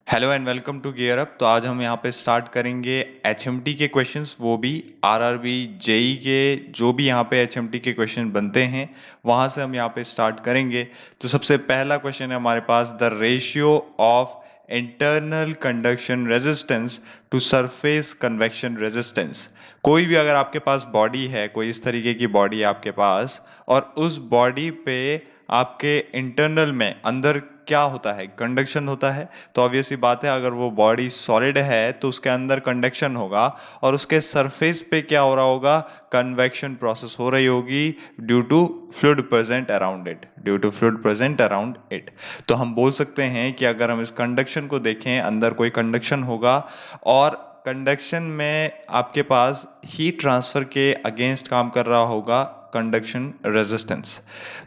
Hello and welcome to Gear Up. तो आज हम यहाँ पे स्टार्ट करेंगे एचएमटी के क्वेश्चंस, वो भी आरआरबी जेई के जो भी यहाँ पे एचएमटी के क्वेश्चन बनते हैं वहाँ से हम यहाँ पे स्टार्ट करेंगे। तो सबसे पहला क्वेश्चन है हमारे पास, the ratio of internal conduction resistance to surface convection resistance. कोई भी अगर आपके पास बॉडी है, कोई इस तरीके की बॉडी है आपके पास, और उस बॉडी पे आपके इंटरनल में अंदर क्या होता है, कंडक्शन होता है। तो ऑब्वियस सी बात है, अगर वो बॉडी सॉलिड है तो उसके अंदर कंडक्शन होगा, और उसके सरफेस पे क्या हो रहा होगा, कन्वेक्शन प्रोसेस हो रही होगी due to fluid present around it, due to fluid present around it. तो हम बोल सकते हैं कि अगर हम इस कंडक्शन को देखें, अंदर कोई कंडक्शन होगा, और कंडक्शन में आपके पास हीट ट्रांसफर के अगेंस्ट काम कर रहा होगा कंडक्शन रेजिस्टेंस।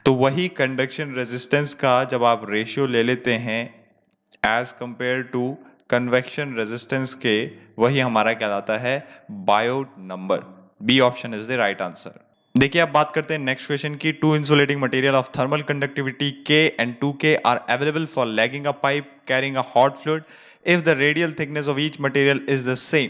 तो वही कंडक्शन रेजिस्टेंस का जब आप रेशियो ले लेते हैं as compare to convection resistance के, वही हमारा कहलाता है Biot number. B option is the right answer. देखिए, अब बात करते हैं नेक्स्ट क्वेश्चन की। Two insulating material of thermal conductivity K and 2K are available for lagging a pipe carrying a hot fluid if the radial thickness of each material is the same.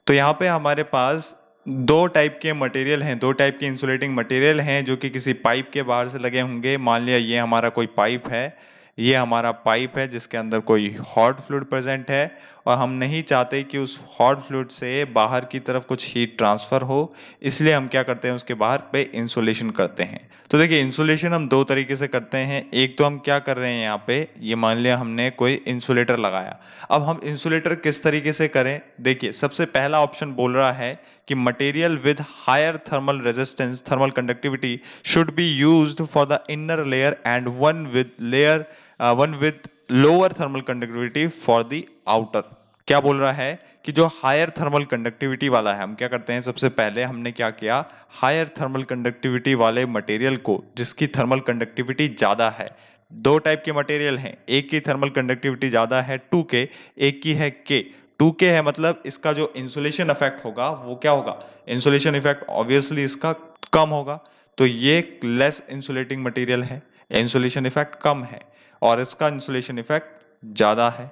तो यहाँ पे हमारे पास दो type के material हैं, दो type के insulating material हैं जो कि किसी पाइप के बाहर से लगे होंगे। मान लिया ये हमारा कोई पाइप है, ये हमारा पाइप है जिसके अंदर कोई हॉट फ्लूइड प्रेजेंट है, और हम नहीं चाहते कि उस हॉट फ्लूइड से बाहर की तरफ कुछ हीट ट्रांसफर हो, इसलिए हम क्या करते हैं, उसके बाहर पे इंसुलेशन करते हैं। तो देखिए, इंसुलेशन हम दो तरीके से करते हैं। एक तो हम क्या कर रहे हैं, यहाँ पे ये मान लिया हमने कोई इंसुलेटर लगाया। अब हम इंसुलेटर किस तरीके से करें, देखिए सबसे पहला ऑप्शन बोल रहा है कि material with higher thermal resistance, thermal conductivity should be used for the inner layer and one with lower thermal conductivity for the outer. क्या बोल रहा है कि जो हायर थर्मल कंडक्टिविटी वाला है, हम क्या करते हैं, सबसे पहले हमने क्या किया, हायर थर्मल कंडक्टिविटी वाले मटेरियल को, जिसकी थर्मल कंडक्टिविटी ज्यादा है, दो टाइप के मटेरियल हैं, एक की थर्मल कंडक्टिविटी ज्यादा है 2K, एक की है K। 2K है मतलब इसका जो इंसुलेशन इफेक्ट होगा वो क्या होगा, इंसुलेशन इफेक्ट ऑब्वियसली इसका कम होगा। तो ये लेस इंसुलेटिंग मटेरियल है, इंसुलेशन इफेक्ट कम है, और इसका इंसुलेशन इफेक्ट ज्यादा है,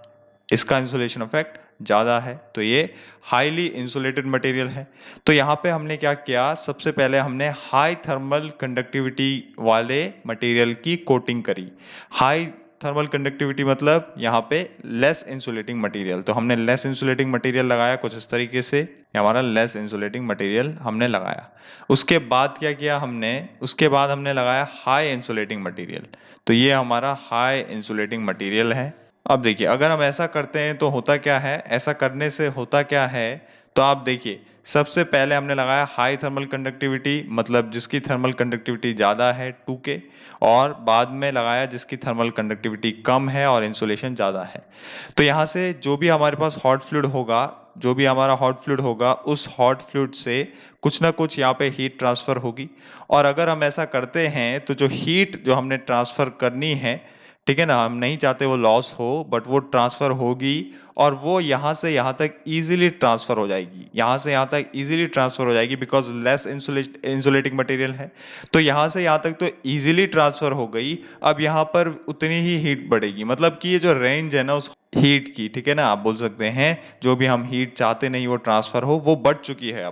इसका इंसुलेशन इफेक्ट ज्यादा है, तो ये हाईली इंसुलेटेड मटेरियल है। तो यहाँ पे हमने क्या किया, सबसे पहले हमने हाई थर्मल कंडक्टिविटी वाले मटेरियल की कोटिंग करी। हाई थर्मल कंडक्टिविटी मतलब यहाँ पे लेस इंसुलेटिंग मटेरियल, तो हमने लेस इंसुलेटिंग मटेरियल लगाया कुछ इस तरीके से, ये हमारा लेस इंसुलेटिंग मटेरियल हमने लगाया। उसके बाद क्या किया हमने, उसके बाद हमने लगाया हाई इंसुलेटिंग मटेरियल, तो ये हमारा हाई इंसुलेटिंग मटेरियल है। अब देखिए, अगर हम ऐसा करते हैं तो होता क्या है, ऐसा करने से होता क्या है, तो आप देखिए, सबसे पहले हमने लगाया हाई थर्मल कंडक्टिविटी, मतलब जिसकी थर्मल कंडक्टिविटी ज़्यादा है 2K, और बाद में लगाया जिसकी थर्मल कंडक्टिविटी कम है और इंसुलेशन ज़्यादा है। तो यहाँ से जो भी हमारे पास हॉट फ्लूइड होगा, जो भी हमारा हॉट फ्लूइड होगा, उस हॉट फ्लूइड से कुछ ना कुछ यहाँ पे हीट ट्रांसफर होगी। और अगर हम ऐसा करते हैं तो जो हीट जो हमने ट्रांसफर करनी है, ठीक है ना, हम नहीं चाहते वो लॉस हो, बट वो ट्रांसफर होगी, और वो यहाँ से यहाँ तक इजीली ट्रांसफर हो जाएगी, यहाँ से यहाँ तक इजीली ट्रांसफर हो जाएगी, बिकॉज लेस इंसुलेटिंग मटेरियल है। तो यहाँ से यहाँ तक तो इजीली ट्रांसफर हो गई। अब यहाँ पर उतनी ही हीट बढ़ेगी, मतलब कि ये जो रेंज है ना उस हीट की, ठीक है ना, आप बोल सकते हैं जो भी हम हीट चाहते नहीं वो ट्रांसफर हो, वो बढ़ चुकी है।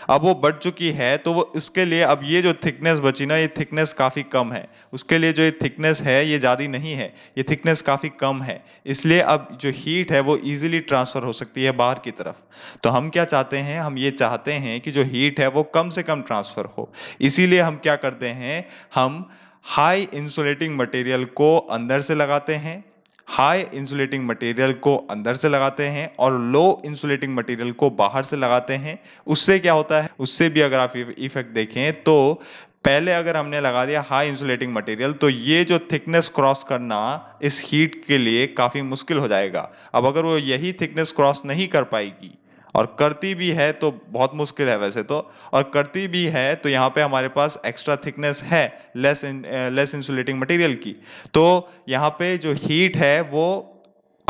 अब वो बढ़ चुकी है, तो वो इसके लिए अब ये जो थिकनेस बची ना, ये थिकनेस काफी कम है, उसके लिए जो ये थिकनेस है ये ज्यादा नहीं है, ये थिकनेस काफी कम है, इसलिए अब जो हीट है वो इजीली ट्रांसफर हो सकती है बाहर की तरफ। तो हम क्या चाहते हैं, हम ये चाहते हैं कि जो हीट है वो कम से कम ट्रांसफर हो, इसीलिए हम क्या करते हैं, हम हाई इंसुलेटिंग मटेरियल को अंदर से लगाते हैं, हाई इंसुलेटिंग मटेरियल को अंदर से लगाते हैं, और लो इंसुलेटिंग मटेरियल को बाहर से लगाते हैं। उससे क्या होता है, उससे भी अगर आप इफेक्ट देखें तो पहले अगर हमने लगा दिया हाई इंसुलेटिंग मटेरियल, तो ये जो थिकनेस क्रॉस करना इस हीट के लिए काफी मुश्किल हो जाएगा। अब अगर वो यही थिकनेस क्रॉस नहीं कर पाएगी, और करती भी है तो बहुत मुश्किल है वैसे तो, और करती भी है तो यहाँ पे हमारे पास एक्स्ट्रा थिकनेस है लेस इंसुलेटिंग मटेरियल की, तो यहाँ पे जो हीट है वो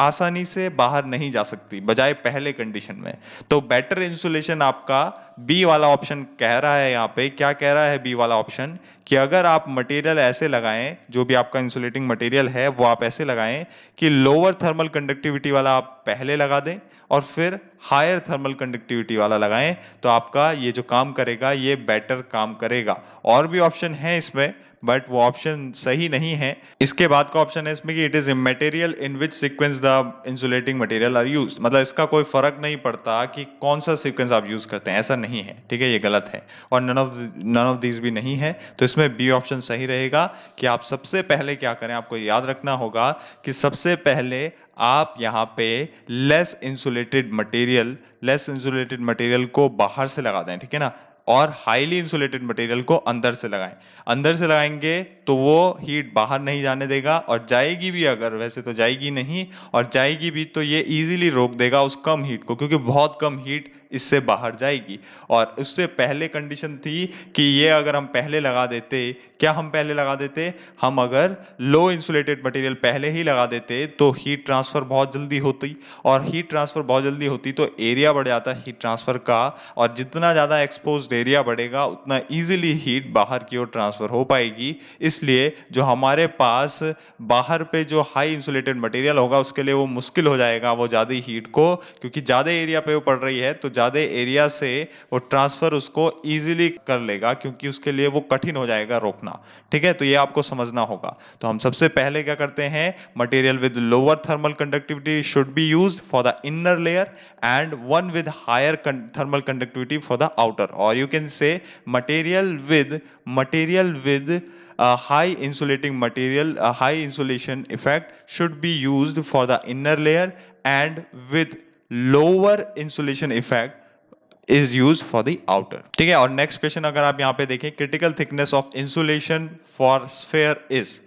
आसानी से बाहर नहीं जा सकती बजाय पहले कंडीशन में। तो बेटर इंसुलेशन आपका बी वाला ऑप्शन कह रहा है। यहाँ पे क्या कह रहा है बी वाला ऑप्शन, कि अगर आप मटेरियल ऐसे लगाएं, जो भी आपका इंसुलेटिंग मटेरियल है वो आप ऐसे लगाएं कि लोअर थर्मल कंडक्टिविटी वाला आप पहले लगा दें और फिर हायर थर्मल कंडक्टिविटी वाला लगाएं, तो आपका ये जो काम करेगा ये बेटर काम करेगा। और भी ऑप्शन है इसमें, बट वो ऑप्शन सही नहीं है। इसके बाद का ऑप्शन है इसमें कि it is material in which sequence the insulating material are used, मतलब इसका कोई फर्क नहीं पड़ता कि कौन सा सीक्वेंस आप यूज करते हैं, ऐसा नहीं है। ठीक है, ये गलत है और नन ऑफ दीज भी नहीं है। तो इसमें बी ऑप्शन सही रहेगा कि आप सबसे पहले क्या करें, आपको याद रखना होगा कि सबसे पहले आप यहाँ पे लेस इंसुलेटेड मटेरियल को बाहर से लगा दें, ठीक है ना, और हाईली इंसुलेटेड मटेरियल को अंदर से लगाएं। अंदर से लगाएंगे तो वो हीट बाहर नहीं जाने देगा, और जाएगी भी अगर, वैसे तो जाएगी नहीं, और जाएगी भी तो ये इजीली रोक देगा उस कम हीट को, क्योंकि बहुत कम हीट इससे बाहर जाएगी। और उससे पहले कंडीशन थी कि ये अगर हम पहले लगा देते, क्या हम पहले लगा देते, हम अगर लो इंसुलेटेड मटेरियल पहले ही लगा देते तो हीट ट्रांसफर बहुत जल्दी होती, और हीट ट्रांसफर बहुत जल्दी होती तो एरिया बढ़ जाता हीट ट्रांसफर का, और जितना ज्यादा एक्सपोज्ड एरिया बढ़ेगा उतना इजीली हीट बाहर की ओर ट्रांसफर हो पाएगी। इसलिए जो हमारे पास बाहर पे जो हाई इंसुलेटेड मटेरियल होगा उसके लिए वो मुश्किल हो जाएगा वो ज्यादा हीट को, क्योंकि ज्यादा एरिया पे वो पड़ रही है तो ज्यादा एरिया से वो ट्रांसफर उसको इजीली कर लेगा, क्योंकि उसके लिए वो कठिन हो जाएगा रोकना। ठीक है, तो ये आपको समझना होगा। तो हम सबसे पहले क्या करते हैं, material with lower thermal conductivity should be used for the inner layer and one with higher thermal conductivity for the outer, or you can say material with high insulating material, high insulation effect should be used for the inner layer, and with lower insulation effect is used for the outer। ठीक है, और next question अगर आप यहाँ पे देखें, critical thickness of insulation for sphere is,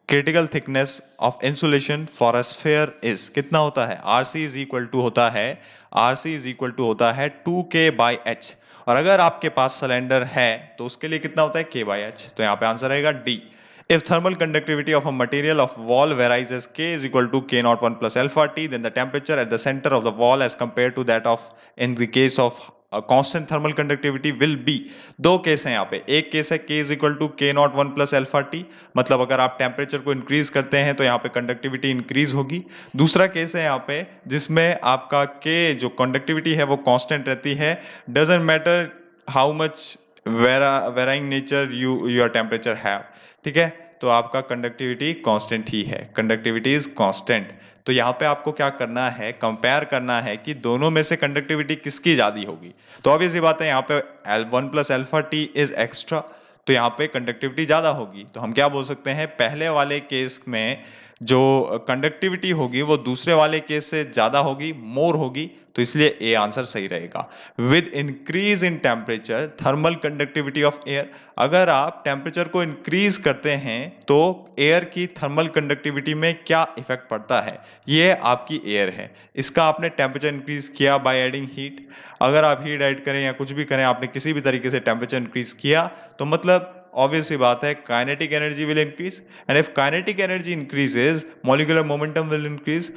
critical thickness of insulation for a sphere is कितना होता है, आरसी इज इक्वल टू होता है, आरसी इज इक्वल टू होता है 2K/h। और अगर आपके पास सिलेंडर है तो उसके लिए कितना होता है, K/h। तो यहाँ पे आंसर आएगा D. If thermal conductivity of a material of wall varies as K is equal to K naught 1 plus alpha T, then the temperature at the center of the wall as compared to that of in the case of constant thermal conductivity will be. दो case हैं यहाँ पे, एक case है K is equal to K not 1 plus alpha t, मतलब अगर आप temperature को इंक्रीज करते हैं तो यहाँ पे कंडक्टिविटी इंक्रीज होगी। दूसरा केस है यहाँ पे जिसमें आपका K जो कंडक्टिविटी है वो कांस्टेंट रहती है, doesn't matter how much varying nature your temperature have. ठीक है, तो आपका कंडक्टिविटी कांस्टेंट ही है, कंडक्टिविटी इज कांस्टेंट। तो यहाँ पे आपको क्या करना है, कंपेयर करना है कि दोनों में से कंडक्टिविटी किसकी ज्यादा होगी। तो ऑब्वियस बात है, यहाँ पे L1 plus alpha T is extra, तो यहाँ पे कंडक्टिविटी ज्यादा होगी। तो हम क्या बोल सकते हैं, पहले वाले केस में जो कंडक्टिविटी होगी वो दूसरे वाले केस से ज्यादा होगी, मोर होगी, तो इसलिए ए आंसर सही रहेगा। With increase in temperature thermal conductivity of air, अगर आप टेम्परेचर को इंक्रीज करते हैं तो एयर की थर्मल कंडक्टिविटी में क्या इफेक्ट पड़ता है, ये आपकी एयर है, इसका आपने टेम्परेचर इंक्रीज किया बाय एडिंग हीट। अगर आप हीट ऐड करें या कुछ भी करें, आपने किसी भी तरीके से टेम्परेचर इंक्रीज किया तो मतलब obvious सी बात है kinetic energy will increase, and if kinetic energy increases molecular momentum will increase,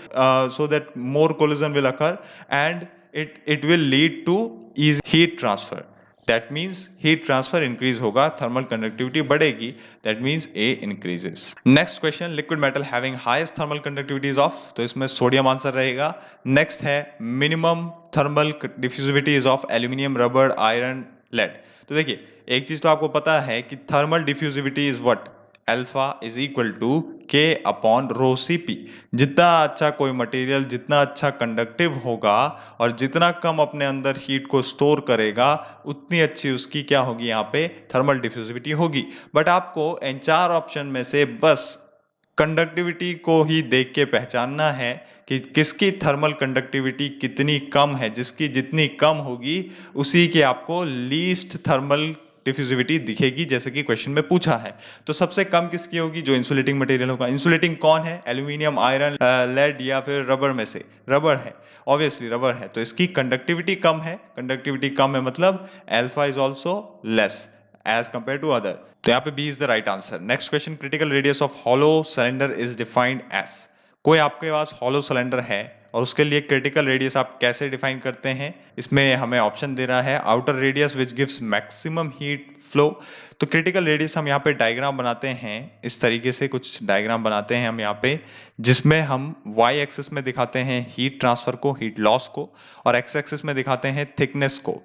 so that more collision will occur and it will lead to easy heat transfer। that means heat transfer increase होगा, thermal conductivity बढ़ेगी, that means A increases। next question, liquid metal having highest thermal conductivity is of, तो इसमें sodium answer रहेगा। next है minimum thermal diffusivity is of aluminium, rubber, iron, lead। तो देखिए, एक चीज तो आपको पता है कि thermal diffusivity is what, alpha is equal to K upon rho Cp। जितना अच्छा कोई मटेरियल, जितना अच्छा कंडक्टिव होगा और जितना कम अपने अंदर हीट को स्टोर करेगा, उतनी अच्छी उसकी क्या होगी, यहाँ पे थर्मल डिफ्यूजिविटी होगी। बट आपको इन चार ऑप्शन में से बस कंडक्टिविटी को ही देख के पहचानना है कि किसकी थर्मल कंडक्टिविटी कितनी कम है, जिसकी जितनी कम होगी उसी की आपको लीस्ट थर्मल डिफ्यूजिविटी दिखेगी, जैसे कि क्वेश्चन में पूछा है। तो सबसे कम किसकी होगी, जो इंसुलेटिंग मटेरियल होगा। इंसुलेटिंग कौन है, एल्यूमिनियम, आयरन, लेड या फिर रबर में से, रबर है, ऑब्वियसली रबर है, तो इसकी कंडक्टिविटी कम है। कंडक्टिविटी कम है मतलब alpha is also less as compare to other, तो यहाँ पे B is the right answer. Next question, critical radius of hollow cylinder is defined as, कोई आपके पास हॉलो सिलेंडर है और उसके लिए क्रिटिकल रेडियस आप कैसे डिफाइन करते हैं? इसमें हमें ऑप्शन दे रहा है outer radius which gives maximum heat flow. तो क्रिटिकल रेडियस हम यहाँ पे डायग्राम बनाते हैं, इस तरीके से कुछ डायग्राम बनाते हैं हम यहाँ पे, जिसमें हम वाई एक्सिस में दिखाते हैं हीट ट्रांसफर को, हीट लॉस को, और एक्स एक्सिस में दिखाते हैं थिकनेस को।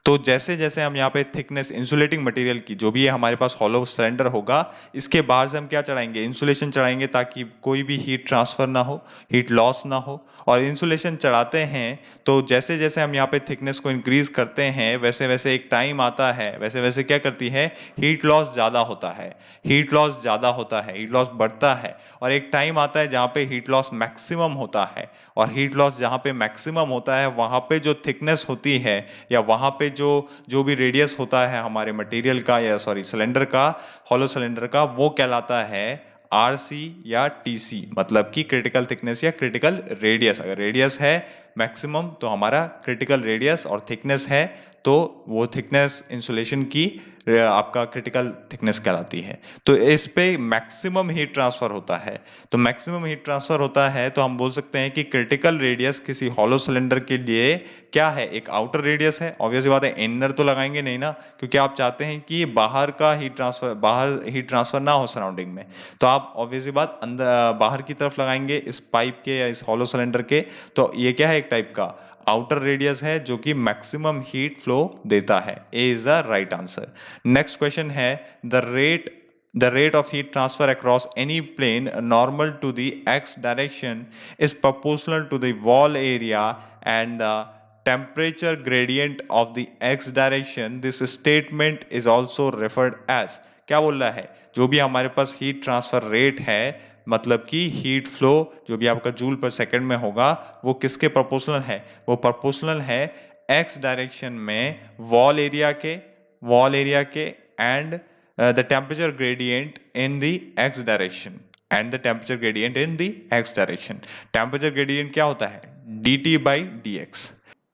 तो जैसे जैसे हम यहाँ पे थिकनेस इंसुलेटिंग मटेरियल की जो भी है हमारे पास हॉलो सिलेंडर होगा, इसके बाहर से हम क्या चढ़ाएंगे? इंसुलेशन चढ़ाएंगे, ताकि कोई भी हीट ट्रांसफर ना हो, हीट लॉस ना हो। और इंसुलेशन चढ़ाते हैं तो जैसे जैसे हम यहाँ पे थिकनेस को इंक्रीज करते हैं, वैसे वैसे एक टाइम आता है, वैसे वैसे क्या करती है, हीट लॉस ज्यादा होता है, हीट लॉस ज्यादा होता है, हीट लॉस बढ़ता है। और एक टाइम आता है जहाँ पे हीट लॉस मैक्सिमम होता है, और हीट लॉस जहाँ पे मैक्सिमम होता है वहां पे जो थिकनेस होती है, या वहां पे जो जो भी रेडियस होता है हमारे मटेरियल का, या सॉरी सिलेंडर का, हॉलो सिलेंडर का, वो कहलाता है आरसी या टीसी, मतलब कि क्रिटिकल थिकनेस या क्रिटिकल रेडियस। अगर रेडियस है मैक्सिमम तो हमारा क्रिटिकल रेडियस, और थिकनेस है तो वो थिकनेस इंसुलेशन की आपका क्रिटिकल थिकनेस कहलाती है। तो इस पे मैक्सिमम हीट ट्रांसफर होता है। तो मैक्सिमम हीट ट्रांसफर होता है तो हम बोल सकते हैं कि क्रिटिकल रेडियस किसी हॉलो सिलेंडर के लिए क्या है? एक आउटर रेडियस है। ऑब्वियस बात है, इनर तो लगाएंगे नहीं ना, क्योंकि आप चाहते हैं कि बाहर का हीट ट्रांसफर, बाहर हीट ट्रांसफर ना हो सराउंडिंग में। तो आप ऑब्वियसली बात अंदर बाहर की तरफ लगाएंगे इस पाइप के या इस हॉलो सिलेंडर के। तो ये क्या है? एक टाइप का आउटर रेडियस है जो कि मैक्सिमम हीट फ्लो देता है। A is the right answer. Next question है the rate of heat transfer across any plane normal to the x direction is proportional to the wall area and the temperature gradient of the x direction. This statement is also referred as, क्या बोल रहा है? जो भी हमारे पास heat transfer rate है, मतलब कि हीट फ्लो जो भी आपका जूल पर सेकंड में होगा, वो किसके प्रोपोर्शनल है? वो प्रोपोर्शनल है एक्स डायरेक्शन में वॉल एरिया के and the temperature gradient in the x direction and the temperature gradient in the x direction. temperature gradient क्या होता है? dt by dx।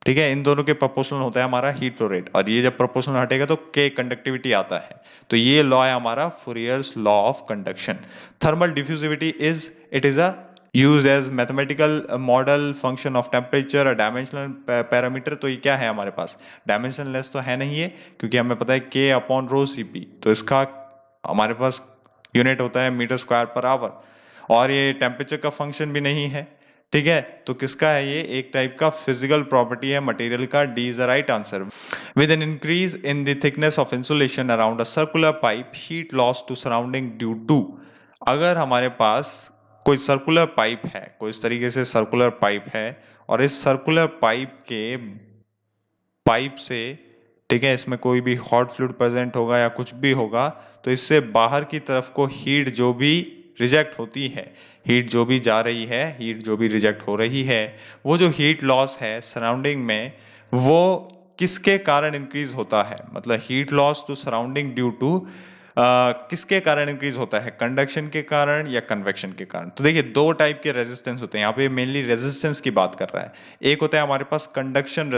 ठीक है, इन दोनों के प्रोपोर्शनल होता है हमारा हीट फ्लो रेट, और ये जब प्रोपोर्शनल हटेगा तो k कंडक्टिविटी आता है। तो ये लॉ है हमारा Fourier's law of conduction. Thermal diffusivity is it is a used as mathematical model function of temperature a dimensional parameter। तो ये क्या है हमारे पास? डायमेंशनलेस तो है नहीं है, क्योंकि हमें पता है k अपॉन रो cp, तो इसका हमारे पास यूनिट होता है मीटर स्क्वायर पर आवर, और ये टेम्परेचर का फंक्शन भी नहीं है। ठीक है, तो किसका है? ये एक टाइप का फिजिकल प्रॉपर्टी है मटेरियल का। D is the right answer. With an increase in the thickness of insulation around a circular pipe heat loss to surrounding due to. अगर हमारे पास कोई सर्कुलर पाइप है, कोई इस तरीके से सर्कुलर पाइप है, और इस सर्कुलर पाइप से, ठीक है, इसमें कोई भी हॉट फ्लूइड प्रेजेंट होगा या कुछ भी होगा, तो इससे बाहर की तरफ को हीट जो भी रिजेक्ट होती है, हीट जो भी जा रही है, हीट जो भी रिजेक्ट हो रही है, वो जो हीट लॉस है सराउंडिंग में, वो किसके कारण इंक्रीज होता है? मतलब heat loss to surrounding due to किसके कारण इंक्रीज होता है? कंडक्शन के कारण या कन्वेक्शन के कारण? तो देखिए, दो टाइप के रेजिस्टेंस होते हैं यहाँ पे, मेनली रेजिस्टेंस की बात कर रहा है। एक होता है हमारे पास कंडक्शन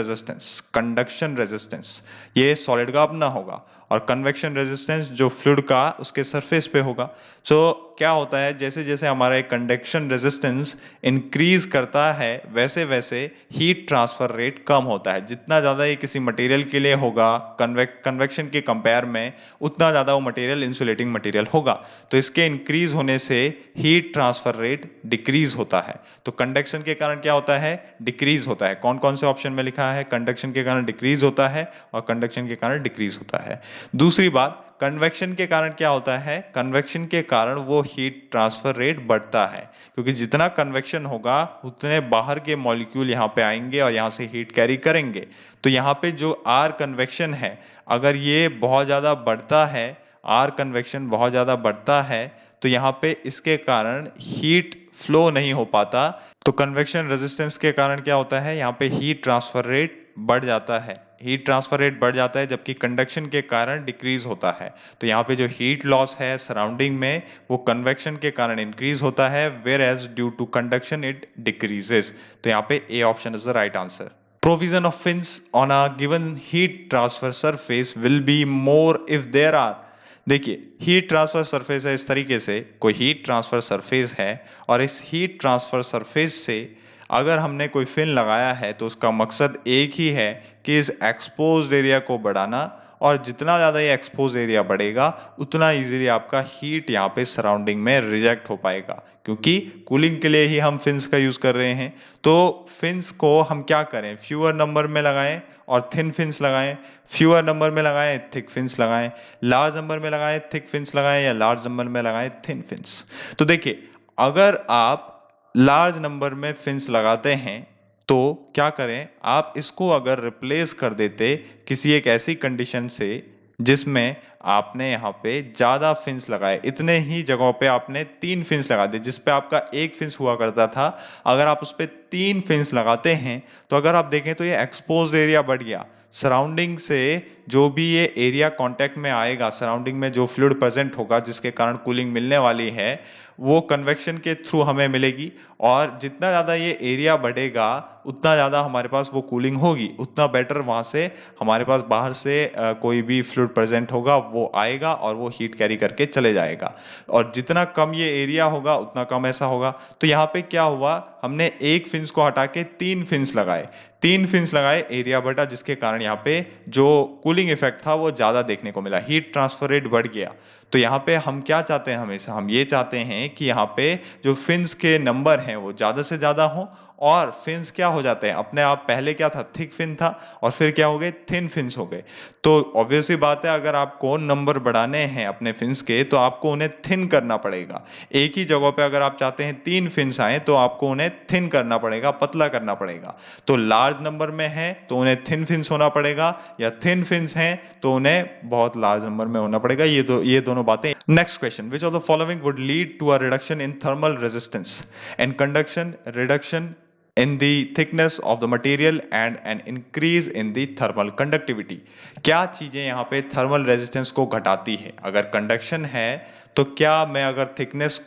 रेजिस्टेंस, ये सॉलिड का अपना होगा, और कन्वेक्शन रेजिस्टेंस जो फ्लूइड का उसके सरफेस पे होगा। सो क्या होता है, जैसे जैसे हमारा एक कंडक्शन रेजिस्टेंस इंक्रीज करता है, वैसे वैसे हीट ट्रांसफर रेट कम होता है। जितना ज्यादा ये किसी मटेरियल के लिए होगा कन्वेक्शन के कंपेयर में, उतना ज्यादा वो मटेरियल इंसुलेटिंग मटेरियल होगा। तो इसके इंक्रीज होने से हीट ट्रांसफर रेट डिक्रीज होता है। तो कंडक्शन के कारण क्या होता है? डिक्रीज होता है। कौन कौन से ऑप्शन में लिखा है? कंडक्शन के कारण डिक्रीज होता है और कंडक्शन के कारण डिक्रीज होता है। दूसरी बात, कन्वेक्शन के कारण क्या होता है? कन्वेक्शन के कारण वो हीट ट्रांसफर रेट बढ़ता है, क्योंकि जितना कन्वेक्शन होगा उतने बाहर के मॉलिक्यूल यहाँ पे आएंगे और यहाँ से हीट कैरी करेंगे। तो यहाँ पे जो आर कन्वेक्शन है, अगर ये बहुत ज्यादा बढ़ता है, आर कन्वेक्शन बहुत ज्यादा बढ़ता है, तो यहाँ पे इसके कारण हीट फ्लो नहीं हो पाता। तो कन्वेक्शन रेजिस्टेंस के कारण क्या होता है? यहाँ पे हीट ट्रांसफर रेट बढ़ जाता है, हीट ट्रांसफर रेट बढ़ जाता है, जबकि कंडक्शन के कारण डिक्रीज होता है। तो यहाँ पे जो हीट लॉस है सराउंडिंग में, वो कन्वेक्शन के कारण इंक्रीज होता है, whereas due to conduction it decreases. तो यहाँ पे A option is the right answer. Provision of fins on a given heat transfer surface will be more if there are, देखिए, हीट ट्रांसफर सरफेस है इस तरीके से, कोई heat transfer surface है और इस हीट ट्रांसफर सरफेस से अगर हमने कोई फिन लगाया है तो उसका मकसद एक ही है कि इस एक्सपोज्ड एरिया को बढ़ाना, और जितना ज़्यादा ये एक्सपोज एरिया बढ़ेगा उतना इजीली आपका हीट यहाँ पे सराउंडिंग में रिजेक्ट हो पाएगा, क्योंकि कूलिंग के लिए ही हम फिन्स का यूज़ कर रहे हैं। तो फिन्स को हम क्या करें, फ्यूअर नंबर में लगाएं और थिन फिन्स लगाएं, फ्यूअर नंबर में लगाएं थिक फिन्स लगाएं, लार्ज नंबर में लगाएं थिक फिन्स लगाएं, या लार्ज नंबर में लगाएं थिन फिन्स। तो देखिए, अगर आप लार्ज नंबर में फिन्स लगाते हैं तो क्या करें, आप इसको अगर रिप्लेस कर देते किसी एक ऐसी कंडीशन से जिसमें आपने यहाँ पे ज्यादा फिन्स लगाए, इतने ही जगहों पे आपने 3 फिन्स लगा दिए, जिस पे आपका 1 फिन्स हुआ करता था, अगर आप उस पे 3 फिन्स लगाते हैं तो अगर आप देखें तो ये एक्सपोज्ड एरिया बढ़ गया। सराउंडिंग से जो भी ये एरिया कांटेक्ट में आएगा, सराउंडिंग में जो फ्लूइड प्रेजेंट होगा जिसके कारण कूलिंग मिलने वाली है, वो कन्वेक्शन के थ्रू हमें मिलेगी, और जितना ज़्यादा ये एरिया बढ़ेगा उतना ज़्यादा हमारे पास वो कूलिंग होगी, उतना बेटर वहाँ से हमारे पास बाहर से कोई भी फ्लूइड प्रेजेंट होगा वो आएगा और वो हीट कैरी करके चले जाएगा। और जितना कम ये एरिया होगा उतना कम ऐसा होगा। तो यहाँ पे क्या हुआ, हमने 1 फिन्स को हटा के 3 फिन्स लगाए, 3 फिन्स लगाए, एरिया बढ़ा, जिसके कारण यहाँ पे जो कूलिंग इफेक्ट था वो ज़्यादा देखने को मिला, हीट ट्रांसफर रेट बढ़ गया। तो यहाँ पे हम क्या चाहते हैं, हमेशा हम ये चाहते हैं कि यहाँ पे जो फिन्स के नंबर हैं वो ज़्यादा से ज़्यादा हों, और फिन्स क्या हो जाते हैं अपने आप, पहले क्या था, थिक फिन था और फिर क्या हो गए, थिन फिन्स हो गए। तो ऑब्वियसली बात है, अगर आपको नंबर बढ़ाने हैं अपने फिन्स के तो आपको उन्हें थिन करना पड़ेगा। एक ही जगह पे अगर आप चाहते हैं 3 फिन्स आए तो आपको उन्हें थिन करना पड़ेगा, पतला करना पड़ेगा। तो लार्ज नंबर में है तो उन्हें थिन फिन्स होना पड़ेगा, या थिन फिन्स हैं तो उन्हें बहुत लार्ज नंबर में होना पड़ेगा। ये दोनों बातें। Next question, which of the following would lead to a reduction in thermal resistance and conduction, reduction in the thickness of the material and an increase in the thermal conductivity? क्या चीजें यहाँ पे थर्मल रेजिस्टेंस को घटाती है? अगर conduction है तो क्या मैं अगर थिकनेस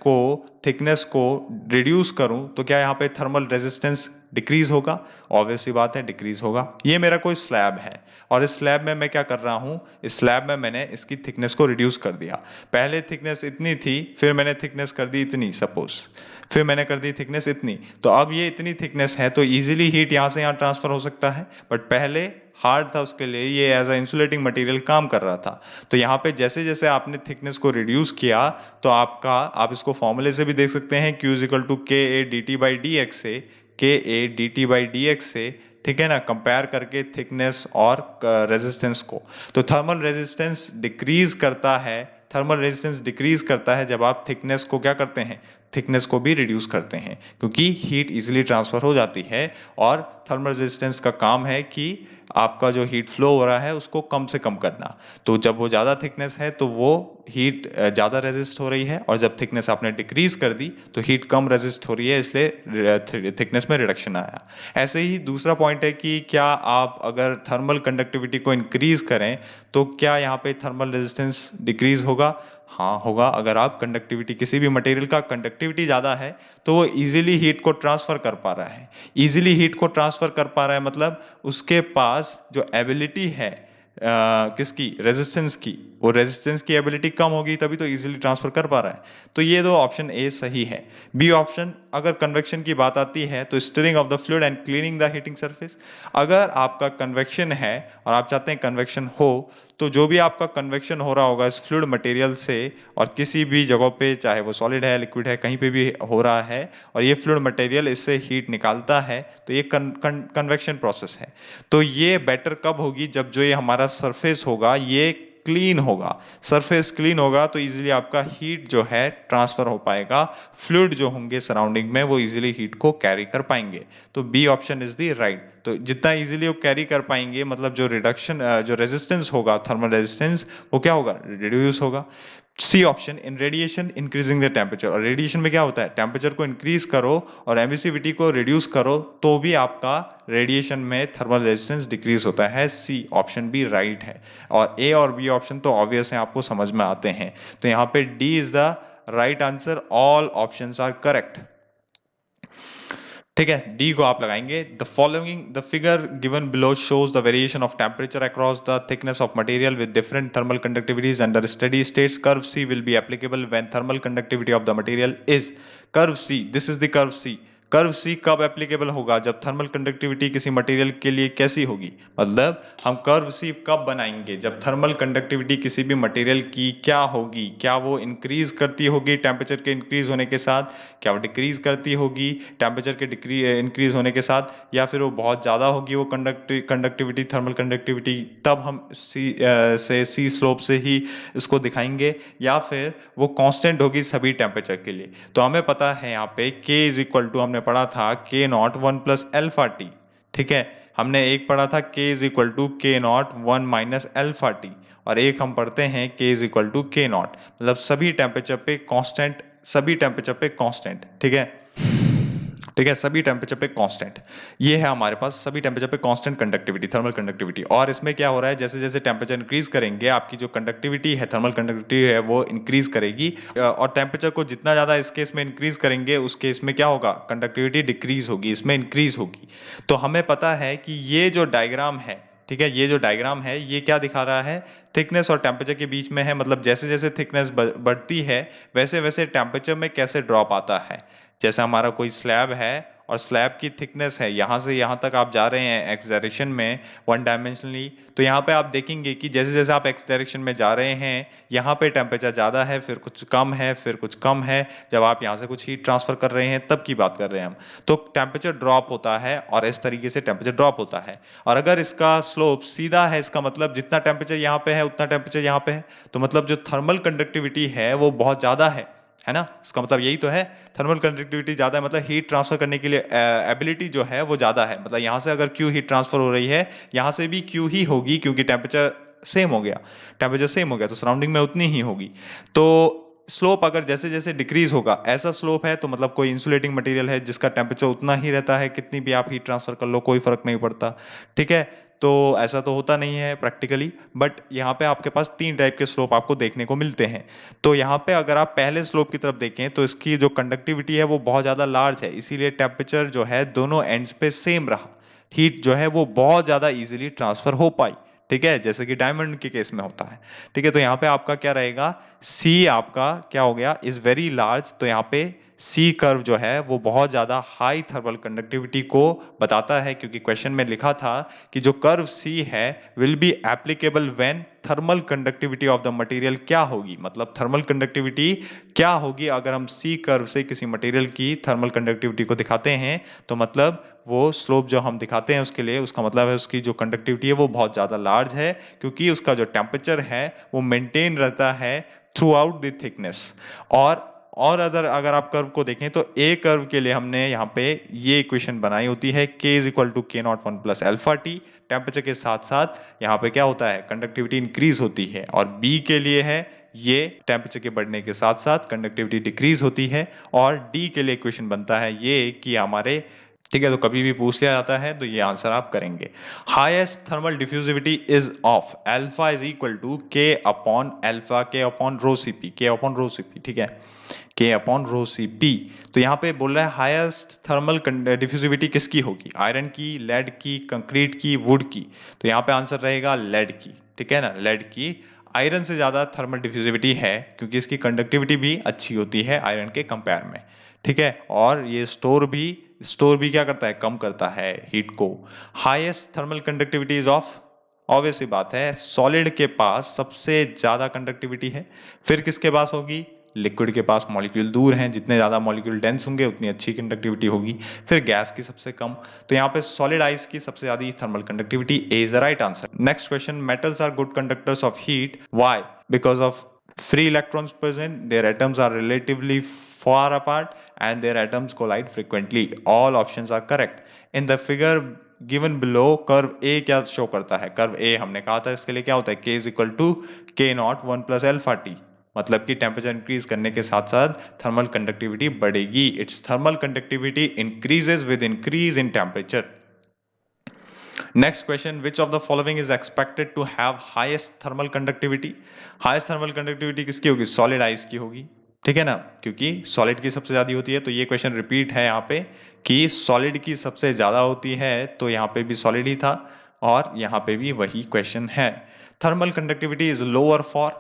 को रिड्यूस करूं तो क्या यहाँ पे थर्मल रेजिस्टेंस डिक्रीज होगा? ऑब्वियसली बात है, डिक्रीज होगा। ये मेरा कोई स्लैब है और इस स्लैब में मैं क्या कर रहा हूं, इस स्लैब में मैंने इसकी थिकनेस को रिड्यूस कर दिया। पहले थिकनेस इतनी थी, फिर मैंने थिकनेस कर दी इतनी, सपोज फिर मैंने कर दी थिकनेस इतनी, तो अब ये इतनी थिकनेस है तो इजीली हीट यहाँ से यहाँ ट्रांसफर हो सकता है, बट पहले हार्ड था, उसके लिए ये एज अ इंसुलेटिंग मटेरियल काम कर रहा था। तो यहाँ पे जैसे जैसे आपने थिकनेस को रिड्यूस किया तो आप इसको फॉर्मूले से भी देख सकते हैं, Q is equal to K A D T by D x से, के A D T by D x से, ठीक है ना, कंपेयर करके थिकनेस और रेजिस्टेंस को। तो थर्मल रेजिस्टेंस डिक्रीज करता है जब आप थिकनेस को क्या करते हैं, थिकनेस को भी रिड्यूस करते हैं, क्योंकि हीट इजीली ट्रांसफर हो जाती है और थर्मल रेजिस्टेंस का काम है कि आपका जो हीट फ्लो हो रहा है उसको कम से कम करना। तो जब वो ज़्यादा थिकनेस है तो वो हीट ज़्यादा रेजिस्ट हो रही है, और जब थिकनेस आपने डिक्रीज कर दी तो हीट कम रेजिस्ट हो रही है, इसलिए थिकनेस में रिडक्शन आया। ऐसे ही दूसरा पॉइंट है कि क्या आप अगर थर्मल कंडक्टिविटी को इंक्रीज करें तो क्या यहाँ पे थर्मल रेजिस्टेंस डिक्रीज होगा? हाँ होगा। अगर आप कंडक्टिविटी, किसी भी मटेरियल का कंडक्टिविटी ज़्यादा है तो वो इजीली हीट को ट्रांसफर कर पा रहा है। इजीली हीट को ट्रांसफर कर पा रहा है मतलब उसके पास जो एबिलिटी है किसकी, रेजिस्टेंस की, वो रेजिस्टेंस की एबिलिटी कम होगी तभी तो इजीली ट्रांसफर कर पा रहा है। तो ये दो ऑप्शन ए सही है। बी ऑप्शन, अगर कन्वेक्शन की बात आती है तो steering of the fluid and cleaning the heating surface. अगर आपका कन्वेक्शन है और आप चाहते हैं कन्वेक्शन हो, तो जो भी आपका कन्वेक्शन हो रहा होगा इस फ्लूइड मटेरियल से, और किसी भी जगह पे, चाहे वो सॉलिड है लिक्विड है, कहीं पे भी हो रहा है और ये फ्लूइड मटेरियल इससे हीट निकालता है, तो ये कन्वेक्शन प्रोसेस है। तो ये बेटर कब होगी, जब जो ये हमारा सरफेस होगा ये क्लीन होगा। सरफेस क्लीन होगा तो इजीली आपका हीट जो है ट्रांसफर हो पाएगा, फ्लूइड जो होंगे सराउंडिंग में वो इजीली हीट को कैरी कर पाएंगे। तो B option is the right. तो जितना इजीली वो कैरी कर पाएंगे मतलब जो रेजिस्टेंस होगा, थर्मल रेजिस्टेंस, वो क्या होगा, रिड्यूस होगा। C option, in radiation increasing the temperature. और रेडिएशन में क्या होता है, टेम्परेचर को इंक्रीज करो और एमिसिविटी को रिड्यूस करो तो भी आपका रेडिएशन में थर्मल रेजिस्टेंस डिक्रीज होता है। सी ऑप्शन भी राइट है। और ए और बी ऑप्शन तो ऑब्वियस है, आपको समझ में आते हैं। तो यहाँ पे D is the right answer, all options are correct. ठीक है, डी को आप लगाएंगे। The figure given below shows the variation of temperature across the thickness of material with different thermal conductivities under steady states. Curve C will be applicable when thermal conductivity of the material is. Curve C, this is the curve C. Curve C कब applicable होगा? जब thermal conductivity किसी material के लिए कैसी होगी, मतलब हम कर्व सी कब बनाएंगे? जब थर्मल कंडक्टिविटी किसी भी मटेरियल की क्या होगी? क्या वो इंक्रीज करती होगी टेम्परेचर के इंक्रीज होने के साथ, क्या वो डिक्रीज करती होगी टेम्परेचर के इंक्रीज होने के साथ, या फिर वो बहुत ज़्यादा होगी वो कंडक्टिविटी, थर्मल कंडक्टिविटी, तब हम सी स्लोप से ही इसको दिखाएंगे, या फिर वो कांस्टेंट होगी सभी टेम्परेचर के लिए। तो हमें पता है यहाँ पे k इज इक्वल टू, हमने पढ़ा था k not 1 plus alpha t. ठीक है, हमने एक पढ़ा था k is equal to k not 1 minus alpha t, और एक हम पढ़ते हैं k is equal to k not, मतलब सभी टेम्परेचर पे कांस्टेंट, सभी टेम्परेचर पे कांस्टेंट। ठीक है, ठीक है, सभी टेम्परेचर पे कांस्टेंट। ये है हमारे पास सभी टेम्परेचर पे कांस्टेंट कंडक्टिविटी, थर्मल कंडक्टिविटी। और इसमें क्या हो रहा है, जैसे जैसे टेम्परेचर इंक्रीज करेंगे आपकी जो कंडक्टिविटी है, थर्मल कंडक्टिविटी है, वो इंक्रीज करेगी। और टेम्परेचर को जितना ज्यादा इस केस में इंक्रीज करेंगे, उस केस में क्या होगा, कंडक्टिविटी डिक्रीज होगी, इसमें इंक्रीज होगी। तो हमें पता है कि ये जो डायग्राम है, ठीक है, ये जो डायग्राम है ये क्या दिखा रहा है, थिकनेस और टेम्परेचर के बीच में है। मतलब जैसे जैसे थिकनेस बढ़ती है वैसे वैसे टेम्परेचर में कैसे ड्रॉप आता है। जैसे हमारा कोई स्लैब है और स्लैब की थिकनेस है, यहाँ से यहाँ तक आप जा रहे हैं एक्स डायरेक्शन में वन डायमेंशनली, तो यहाँ पे आप देखेंगे कि जैसे जैसे आप एक्स डायरेक्शन में जा रहे हैं यहाँ पे टेम्परेचर ज़्यादा है, फिर कुछ कम है, फिर कुछ कम है। जब आप यहाँ से कुछ हीट ट्रांसफर कर रहे हैं तब की बात कर रहे हैं हम, तो टेम्परेचर ड्रॉप होता है और इस तरीके से टेम्परेचर ड्रॉप होता है। और अगर इसका स्लोप सीधा है, इसका मतलब जितना टेम्परेचर यहाँ पे है उतना टेम्परेचर यहाँ पे है, तो मतलब जो थर्मल कंडक्टिविटी है वो बहुत ज़्यादा है ना। इसका मतलब यही तो है, थर्मल कंडक्टिविटी ज्यादा है, मतलब हीट ट्रांसफर करने के लिए एबिलिटी जो है वो ज्यादा है। मतलब यहाँ से अगर क्यू हीट ट्रांसफर हो रही है, यहाँ से भी क्यू ही होगी, क्योंकि टेम्परेचर सेम हो गया, टेम्परेचर सेम हो गया तो सराउंडिंग में उतनी ही होगी। तो स्लोप अगर जैसे जैसे डिक्रीज होगा, ऐसा स्लोप है तो मतलब कोई इंसुलेटिंग मटेरियल है जिसका टेम्परेचर उतना ही रहता है, कितनी भी आप हीट ट्रांसफर कर लो कोई फर्क नहीं पड़ता। ठीक है, तो ऐसा तो होता नहीं है प्रैक्टिकली, बट यहाँ पे आपके पास तीन टाइप के स्लोप आपको देखने को मिलते हैं। तो यहाँ पे अगर आप पहले स्लोप की तरफ देखें तो इसकी जो कंडक्टिविटी है वो बहुत ज़्यादा लार्ज है, इसीलिए टेम्परेचर जो है दोनों एंड्स पे सेम रहा, हीट जो है वो बहुत ज़्यादा इजीली ट्रांसफर हो पाई। ठीक है, जैसे कि डायमंड के केस में होता है। ठीक है, तो यहाँ पे आपका क्या रहेगा, सी आपका क्या हो गया, इज वेरी लार्ज। तो यहाँ पे सी कर्व जो है वो बहुत ज्यादा हाई थर्मल कंडक्टिविटी को बताता है, क्योंकि क्वेश्चन में लिखा था कि जो कर्व सी है will be applicable when thermal conductivity of the material क्या होगी, मतलब थर्मल कंडक्टिविटी क्या होगी अगर हम सी कर्व से किसी मटेरियल की थर्मल कंडक्टिविटी को दिखाते हैं। तो मतलब वो स्लोप जो हम दिखाते हैं उसके लिए, उसका मतलब है उसकी जो कंडक्टिविटी है वो बहुत ज्यादा लार्ज है, क्योंकि उसका जो टेम्परेचर है वो मेंटेन रहता है थ्रू आउट द थिकनेस। और अगर आप कर्व को देखें तो ए कर्व के लिए हमने यहाँ पे ये इक्वेशन बनाई होती है, k is equal to k not 1 plus alpha t. Temperature के साथ साथ यहाँ पे क्या होता है, कंडक्टिविटी इंक्रीज होती है। और बी के लिए है ये, टेम्परेचर के बढ़ने के साथ साथ कंडक्टिविटी डिक्रीज होती है। और डी के लिए इक्वेशन बनता है ये कि हमारे, ठीक है, तो कभी भी पूछ लिया जाता है तो ये आंसर आप करेंगे। Highest thermal diffusivity is of alpha is equal to k upon alpha, k upon rho c p, k upon rho c p. ठीक है, के अपॉन रो सी पी। तो यहाँ पे बोल रहा है हाईएस्ट थर्मल डिफ्यूजिविटी किसकी होगी, आयरन की, लेड की, कंक्रीट की, वुड की। तो यहाँ पे आंसर रहेगा लेड की। ठीक है ना, लेड की। आयरन से ज्यादा थर्मल डिफ्यूजिविटी है क्योंकि इसकी कंडक्टिविटी भी अच्छी होती है आयरन के कंपेयर में। ठीक है, और ये स्टोर भी क्या करता है, कम करता है हीट को। Highest thermal conductivity is of, obvious सी बात है, सॉलिड के पास सबसे ज्यादा कंडक्टिविटी है। फिर किसके पास होगी, लिक्विड के पास मॉलिक्यूल दूर हैं, जितने ज्यादा मॉलिक्यूल डेंस होंगे उतनी अच्छी कंडक्टिविटी होगी। फिर गैस की सबसे कम। तो यहाँ पे सॉलिड आइस की सबसे ज्यादा thermal conductivity, A is the right answer. Next question, metals are good conductors of heat, why, because of free electrons present, their atoms are relatively far apart, and their atoms collide frequently. All options are correct. In the figure given below, curve A क्या show करता है, curve A हमने कहा था इसके लिए क्या होता है, K is equal to K not 1 plus alpha T. मतलब कि टेम्परेचर इंक्रीज करने के साथ साथ थर्मल कंडक्टिविटी बढ़ेगी, it's thermal conductivity increases with increase in temperature. Next question, which of the following is expected to have highest thermal conductivity? Highest thermal conductivity किसकी होगी, solid ice की होगी। ठीक है ना, क्योंकि सॉलिड की सबसे ज्यादा होती है, तो ये क्वेश्चन रिपीट है यहाँ पे कि सॉलिड की सबसे ज्यादा होती है, तो यहाँ पे भी सॉलिड ही था और यहाँ पे भी वही क्वेश्चन है। Thermal conductivity is lower for,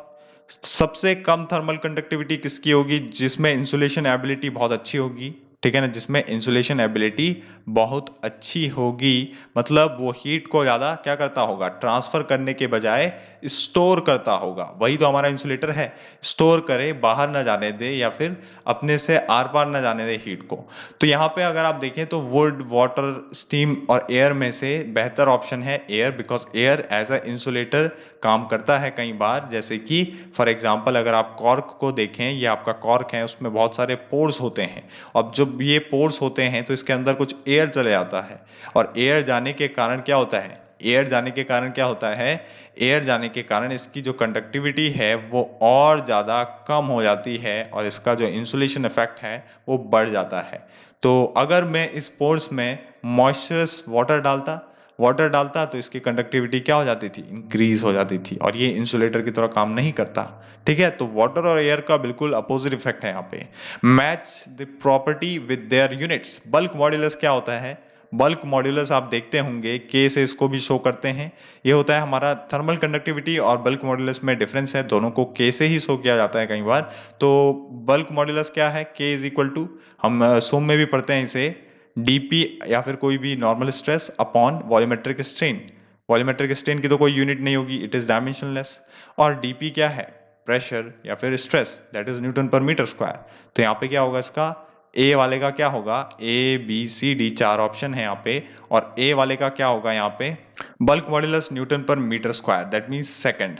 सबसे कम थर्मल कंडक्टिविटी किसकी होगी? जिसमें इंसुलेशन एबिलिटी बहुत अच्छी होगी, ठीक है ना, जिसमें इंसुलेशन एबिलिटी बहुत अच्छी होगी, मतलब वो हीट को ज्यादा क्या करता होगा? ट्रांसफर करने के बजाय स्टोर करता होगा। वही तो हमारा इंसुलेटर है, स्टोर करे, बाहर ना जाने दे या फिर अपने से आर पार ना जाने दे हीट को। तो यहाँ पे अगर आप देखें तो वुड, वाटर, स्टीम और एयर में से बेहतर ऑप्शन है air, because air as a insulator काम करता है कई बार। जैसे कि फॉर एग्जांपल अगर आप कॉर्क को देखें, ये आपका कॉर्क है, उसमें बहुत सारे पोर्स होते हैं। अब जब ये पोर्स होते हैं तो इसके अंदर कुछ एयर चले जाता है, और एयर जाने के कारण क्या होता है? एयर जाने के कारण क्या होता है? एयर जाने के कारण इसकी जो कंडक्टिविटी है वो और ज़्यादा कम हो जाती है, और इसका जो इंसुलेशन इफेक्ट है वो बढ़ जाता है। तो अगर मैं इस पोर्स में मॉइस्चरस वाटर डालता तो इसकी कंडक्टिविटी क्या हो जाती थी? इंक्रीज हो जाती थी, और ये इंसुलेटर की तरह काम नहीं करता। ठीक है, तो वाटर और एयर का बिल्कुल अपोजिट इफेक्ट है यहाँ पे। Match the property with their units. Bulk modulus क्या होता है? बल्क मॉड्यूलस आप देखते होंगे, के से इसको भी शो करते हैं। ये होता है हमारा थर्मल कंडक्टिविटी और बल्क मॉड्यूलस में डिफरेंस है, दोनों को के से ही शो किया जाता है कई बार। तो बल्क मॉड्यूलस क्या है? के इज इक्वल टू, हम सोम में भी पढ़ते हैं इसे, डीपी या फिर कोई भी normal stress upon volumetric strain. Volumetric strain की तो कोई यूनिट नहीं होगी, इट इज डायमेंशनलेस। और डीपी क्या है? प्रेशर या फिर stress, that is Newton per metre square. तो यहाँ पे क्या होगा इसका? ए वाले का क्या होगा? ए बी सी डी, चार ऑप्शन है यहाँ पे, और ए वाले का क्या होगा यहाँ पे? Bulk modulus newton per metre square, that means second.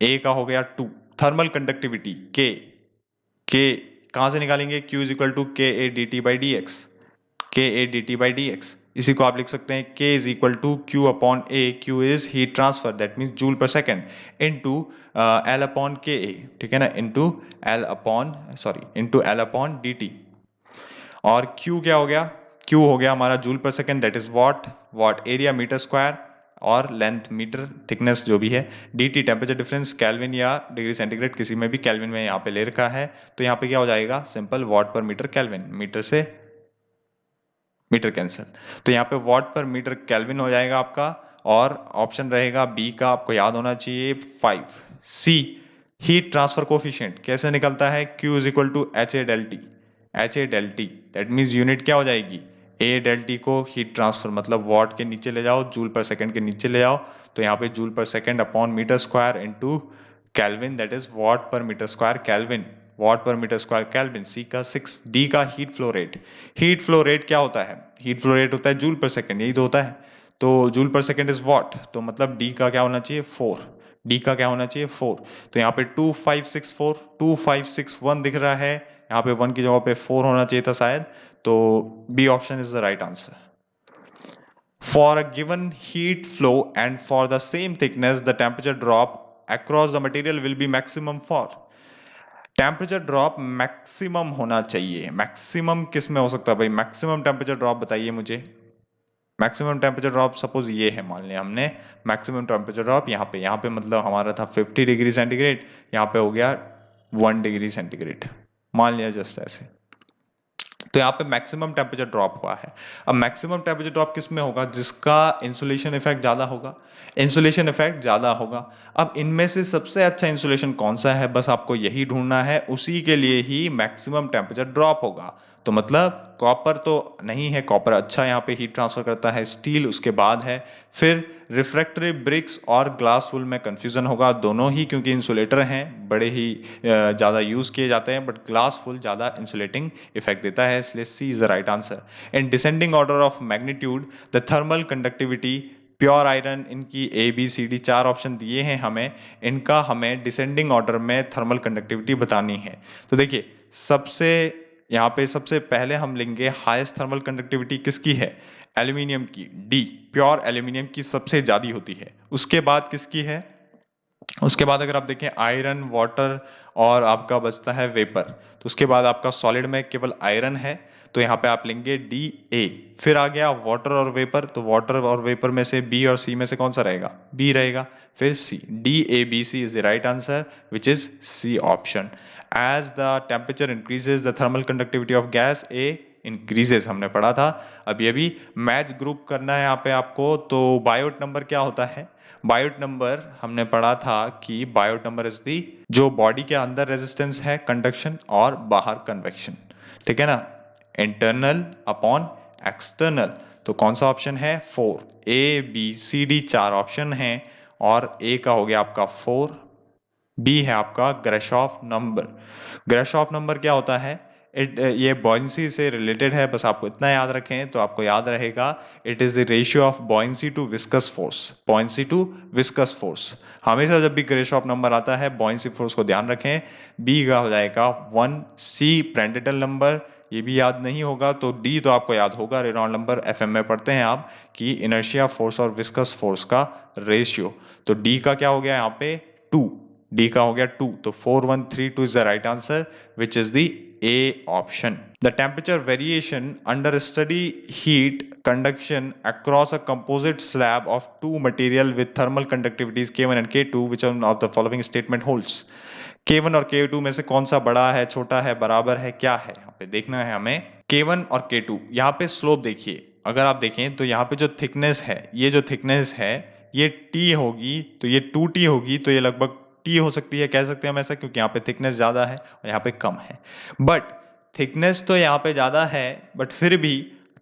A का हो गया 2। थर्मल कंडक्टिविटी के कहाँ से निकालेंगे? Q is equal to K A D T by D X, K A D T by D X. इसी को आप लिख सकते हैं K is equal to Q upon A, Q is heat transfer, that means joule per second, into L upon K A, ठीक है ना, into L upon D T. और Q क्या हो गया? Q हो गया हमारा joule per second, that is watt area metre square, और लेंथ मीटर, थिकनेस जो भी है। dt टेम्परेचर डिफरेंस, केल्विन या डिग्री सेंटीग्रेड, किसी में भी, केल्विन में यहाँ पे ले रखा है। तो यहाँ पे क्या हो जाएगा? Simple what per metre kelvin, metre से मीटर कैंसिल, तो यहाँ पे वॉट पर मीटर केल्विन हो जाएगा आपका। और ऑप्शन रहेगा बी का, आपको याद होना चाहिए 5। सी, हीट ट्रांसफर कोफिशिएंट कैसे निकलता है? Q is equal to H A del T, H A del T, that means unit क्या हो जाएगी? ए डेल टी को हीट ट्रांसफर मतलब वॉट के नीचे ले जाओ, जूल पर सेकंड के नीचे ले आओ, तो यहाँ पे joule per second upon metre square into kelvin, that is watt per metre square kelvin, watt per metre square kelvin. C का 6। डी का heat flow rate, heat flow rate क्या होता है? हीट फ्लो रेट होता है joule per second, यही तो होता है। तो joule per second is what, तो मतलब डी का क्या होना चाहिए? 4। डी का क्या होना चाहिए? 4। तो यहाँ पे 2564 2561 दिख रहा है, यहाँ पे 1 की जगह पे 4 होना चाहिए था शायद। तो B option is the right answer. For a given heat flow and for the same thickness, the temperature drop across the material will be maximum for। Temperature drop maximum होना चाहिए। मैक्सिमम किस में हो सकता है भाई? मैक्सिमम टेम्परेचर ड्रॉप बताइए मुझे। मैक्सिमम टेम्परेचर ड्रॉप सपोज ये है, मान लिया हमने मैक्सिमम टेम्परेचर ड्रॉप यहाँ पे मतलब हमारा था 50 डिग्री सेंटीग्रेड, यहाँ पे हो गया 1 डिग्री सेंटीग्रेड, मान लिया जस्ट ऐसे। तो यहाँ पे मैक्सिमम टेम्परेचर ड्रॉप हुआ है। अब मैक्सिमम टेम्परेचर ड्रॉप किस में होगा? जिसका इंसुलेशन इफेक्ट ज्यादा होगा, इंसुलेशन इफेक्ट ज्यादा होगा। अब इनमें से सबसे अच्छा इंसुलेशन कौन सा है, बस आपको यही ढूंढना है, उसी के लिए ही मैक्सिमम टेम्परेचर ड्रॉप होगा। तो मतलब कॉपर तो नहीं है, कॉपर अच्छा यहाँ पे हीट ट्रांसफर करता है, स्टील उसके बाद है, फिर रिफ्रैक्टरी ब्रिक्स और ग्लास वुल में कंफ्यूजन होगा, दोनों ही क्योंकि इंसुलेटर हैं, बड़े ही ज़्यादा यूज़ किए जाते हैं, बट ग्लास वुल ज़्यादा इंसुलेटिंग इफेक्ट देता है, इसलिए C is the right answer. In descending order of magnitude the thermal conductivity, pure iron, इनकी A B C D 4 option दिए हैं हमें, इनका हमें डिसेंडिंग ऑर्डर में थर्मल कंडक्टिविटी बतानी है। तो देखिए सबसे यहाँ पे सबसे पहले हम लेंगे हाईएस्ट थर्मल कंडक्टिविटी किसकी है? एल्यूमिनियम की, डी, प्योर एल्यूमिनियम की सबसे ज्यादा होती है। उसके बाद किसकी है? उसके बाद अगर आप देखें आयरन, वाटर और आपका बचता है वेपर, तो उसके बाद आपका सॉलिड में केवल आयरन है, तो यहाँ पे आप लेंगे डी ए। फिर आ गया वाटर और वेपर, तो वाटर और वेपर में से बी और सी में से कौन सा रहेगा? बी रहेगा। फिर C, D A B C is the right answer which is C option. As the temperature increases the thermal conductivity of gas A increases, हमने पढ़ा था। अभी अभी मैच ग्रुप करना है यहाँ पे आपको, तो बायोट नंबर क्या होता है? बायोट नंबर हमने पढ़ा था कि बायोट नंबर इज दी जो बॉडी के अंदर रेजिस्टेंस है कंडक्शन और बाहर कन्वेक्शन, ठीक है ना, इंटरनल अपॉन एक्सटर्नल। तो कौन सा ऑप्शन है? 4। A B C D 4 option है और ए का हो गया आपका 4, बी है आपका ग्रेशॉफ नंबर। ग्रेशॉफ नंबर क्या होता है? ये बॉयंसी से रिलेटेड है, बस आपको इतना याद रखें तो आपको याद रहेगा। It is the ratio of buoyancy to viscous force, buoyancy to viscous force. हमेशा जब भी ग्रेशॉफ नंबर आता है बॉयंसी फोर्स को ध्यान रखें। बी का हो जाएगा 1, सी प्रेंडेटल नंबर, ये भी याद नहीं होगा तो डी तो आपको याद होगा, रेनॉल्ड नंबर एफएम में पढ़ते हैं आप कि इनर्शिया फोर्स और विस्कस फोर्स का रेशियो। तो डी का क्या हो गया यहाँ पे? 2। डी का हो गया 2, तो 4132 is the right answer, which is the A option. The temperature variation under steady heat conduction across a composite slab of two material with thermal conductivities K1 and K2, which one of the following statement holds? K1 और K2 में से कौन सा बड़ा है, छोटा है, बराबर है, क्या है? यहाँ पे देखना है हमें K1 और K2। यहाँ पे स्लोप देखिए, अगर आप देखें तो यहाँ पे जो थिकनेस है, ये जो थिकनेस है ये T होगी, तो ये 2T होगी, तो ये लगभग T हो सकती है, कह सकते हैं हम ऐसा, क्योंकि यहाँ पे थिकनेस ज़्यादा है और यहाँ पे कम है। बट थिकनेस तो यहाँ पे ज़्यादा है, बट फिर भी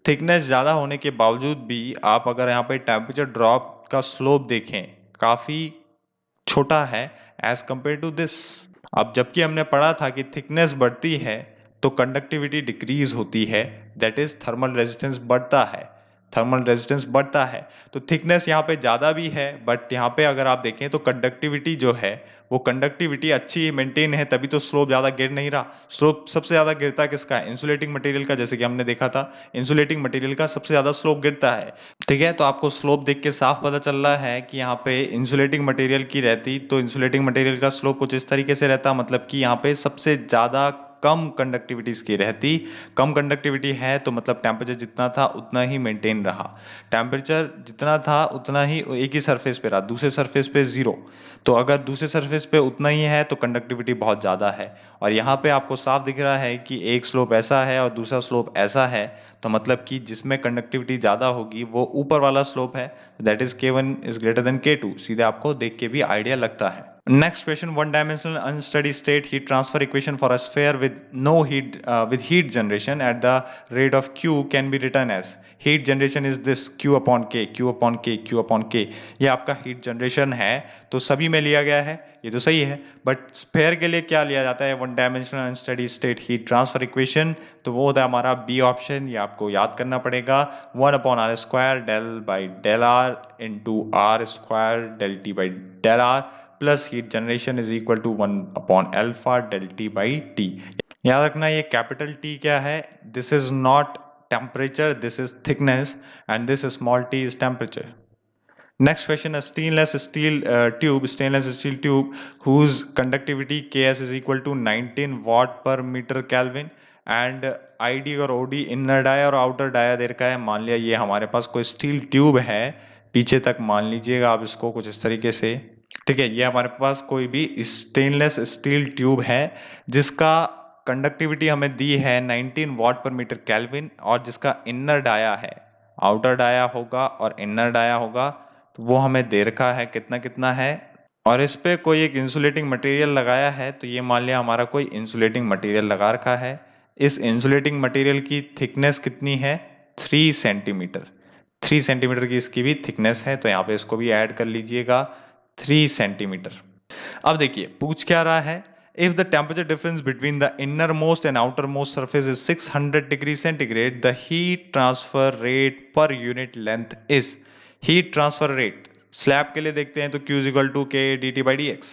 थिकनेस ज़्यादा होने के बावजूद भी आप अगर यहाँ पे टेम्परेचर ड्रॉप का स्लोप देखें, काफ़ी छोटा है एज कंपेयर टू दिस। अब जबकि हमने पढ़ा था कि थिकनेस बढ़ती है तो कंडक्टिविटी डिक्रीज होती है, दैट इज थर्मल रेजिस्टेंस बढ़ता है, थर्मल रेजिस्टेंस बढ़ता है। तो थिकनेस यहाँ पे ज़्यादा भी है, बट यहाँ पे अगर आप देखें तो कंडक्टिविटी जो है वो कंडक्टिविटी अच्छी मेंटेन है, तभी तो स्लोप ज़्यादा गिर नहीं रहा। स्लोप सबसे ज़्यादा गिरता किसका है? इंसुलेटिंग मटेरियल का, जैसे कि हमने देखा था इंसुलेटिंग मटेरियल का सबसे ज़्यादा स्लोप गिरता है। ठीक है, तो आपको स्लोप देख के साफ पता चल रहा है कि यहाँ पे इंसुलेटिंग मटेरियल की रहती तो इंसुलेटिंग मटेरियल का स्लोप कुछ इस तरीके से रहता, मतलब कि यहाँ पे सबसे ज़्यादा कम कंडक्टिविटी की रहती। कम कंडक्टिविटी है तो मतलब टेम्परेचर जितना था उतना ही मेंटेन रहा, टेम्परेचर जितना था उतना ही एक ही सरफेस पे रहा, दूसरे सरफेस पे जीरो। तो अगर दूसरे सरफेस पे उतना ही है तो कंडक्टिविटी बहुत ज़्यादा है। और यहाँ पे आपको साफ दिख रहा है कि एक स्लोप ऐसा है और दूसरा स्लोप ऐसा है, तो मतलब कि जिसमें कंडक्टिविटी ज़्यादा होगी वो ऊपर वाला स्लोप है, that is K1 is greater then K2। सीधे आपको देख के भी आइडिया लगता है। Next question, one dimensional unsteady state heat transfer equation for a sphere with no heat with heat generation at the rate of Q can be written as, heat generation is this Q upon K, Q upon K, Q upon K। ये आपका heat generation है तो सभी में लिया गया है, ये तो सही है, बट स्फेयर के लिए क्या लिया जाता है? One dimensional unsteady state heat transfer equation, तो वो होता है हमारा बी ऑप्शन। ये आपको याद करना पड़ेगा, 1/r² del by del R into R square del T by del R plus heat generation is equal to 1/α del T by T. याद रखना ये कैपिटल टी क्या है? This is not temperature, this is thickness, and this small T is temperature. Next question, a stainless steel tube whose conductivity Ks is equal to 19 watt per meter Kelvin and ID और OD inner dia और outer dia दे रखा है। मान लिया ये हमारे पास कोई steel tube है, पीछे तक मान लीजिएगा आप इसको कुछ इस तरीके से, ठीक है। ये हमारे पास कोई भी स्टेनलेस स्टील ट्यूब है जिसका कंडक्टिविटी हमें दी है 19 वाट पर मीटर केल्विन और जिसका इनर डाया है, आउटर डाया होगा और इनर डाया होगा, तो वो हमें दे रखा है कितना कितना है, और इस पे कोई एक इंसुलेटिंग मटेरियल लगाया है। तो ये मान लिया हमारा कोई इंसुलेटिंग मटेरियल लगा रखा है। इस इंसुलेटिंग मटेरियल की थिकनेस कितनी है? 3 सेंटीमीटर। 3 सेंटीमीटर की इसकी भी थिकनेस है, तो यहाँ पे इसको भी ऐड कर लीजिएगा, 3 सेंटीमीटर। अब देखिए पूछ क्या रहा है, if the temperature difference between the innermost and outermost surface is 600 degree centigrade, the heat transfer rate per unit length is। heat transfer rate slab के लिए देखते हैं तो Q is equal to K dt by dx,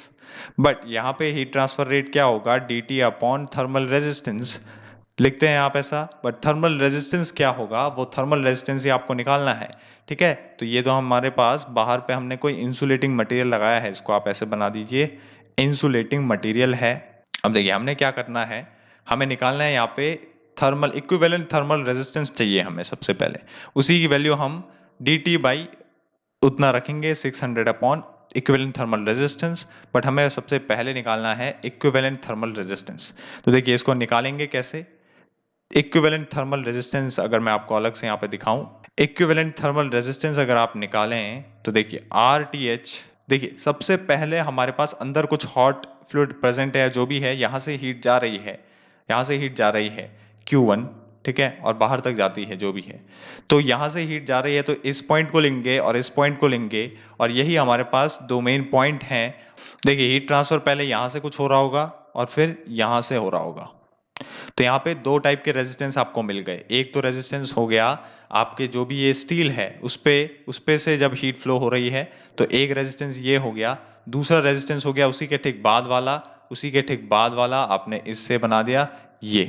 but यहाँ पे heat transfer rate क्या होगा? dt upon thermal resistance लिखते हैं आप ऐसा, बट थर्मल रेजिस्टेंस क्या होगा? वो थर्मल रेजिस्टेंस ही आपको निकालना है, ठीक है। तो ये तो हमारे पास बाहर पे हमने कोई इंसुलेटिंग मटेरियल लगाया है, इसको आप ऐसे बना दीजिए, इंसुलेटिंग मटेरियल है। अब देखिए हमने क्या करना है, हमें निकालना है यहाँ पे थर्मल इक्विवेलेंट थर्मल रेजिस्टेंस चाहिए हमें सबसे पहले, उसी की वैल्यू हम dt बाई उतना रखेंगे 600 upon equivalent thermal resistance, but हमें सबसे पहले निकालना है इक्विवेलेंट थर्मल रेजिस्टेंस। तो देखिए इसको निकालेंगे कैसे। इक्विवेलेंट थर्मल रेजिस्टेंस अगर मैं आपको अलग से यहाँ पे दिखाऊं, इक्विवेलेंट थर्मल रेजिस्टेंस अगर आप निकालें तो देखिए RTH, देखिए सबसे पहले हमारे पास अंदर कुछ हॉट फ्लूइड प्रेजेंट है, जो भी है यहाँ से हीट जा रही है, यहाँ से हीट जा रही है Q1, ठीक है, और बाहर तक जाती है जो भी है। तो यहाँ से हीट जा रही है तो इस पॉइंट को लेंगे और इस पॉइंट को लेंगे, और यही हमारे पास दो मेन पॉइंट हैं। देखिए हीट ट्रांसफर पहले यहाँ से कुछ हो रहा होगा और फिर यहाँ से हो रहा होगा। तो यहाँ पे दो टाइप के रेजिस्टेंस आपको मिल गए। एक तो रेजिस्टेंस हो गया आपके जो भी ये स्टील है उस पे से जब हीट फ्लो हो रही है, तो एक रेजिस्टेंस ये हो गया। दूसरा रेजिस्टेंस हो गया उसी के ठीक बाद वाला, उसी के ठीक बाद वाला आपने इससे बना दिया ये,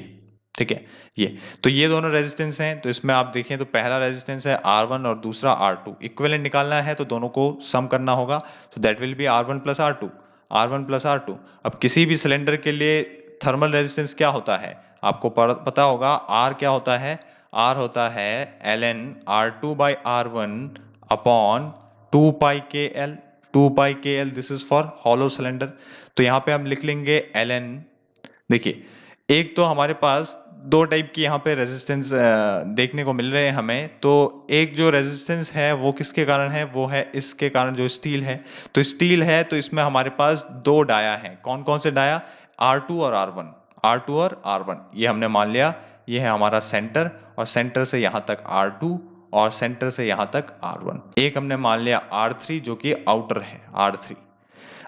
ठीक है। ये तो ये दोनों रेजिस्टेंस हैं। तो इसमें आप देखें तो पहला रेजिस्टेंस है R1 और दूसरा R2। इक्विवेलेंट निकालना है तो दोनों को सम करना होगा, तो that will be R1 plus R2, R1 plus R2। अब किसी भी सिलेंडर के लिए थर्मल रेजिस्टेंस क्या होता है आपको पता होगा। R क्या होता है, R होता है ln R2 by R1 upon 2 pi KL, 2 pi KL, this is for hollow cylinder. तो यहाँ पे हम लिख लेंगे ln, देखिए एक तो हमारे पास दो टाइप की यहाँ पे रेजिस्टेंस देखने को मिल रहे हैं हमें। तो एक जो रेजिस्टेंस है वो किसके कारण है, वो है इसके कारण, जो स्टील है। तो स्टील है तो इसमें हमारे पास दो डाया हैं। कौन कौन से डाया, R2 और R1, R2 और R1, ये हमने मान लिया। ये है हमारा सेंटर, और सेंटर से यहाँ तक R2 और सेंटर से यहाँ तक R1। एक हमने मान लिया R3 जो कि आउटर है R3।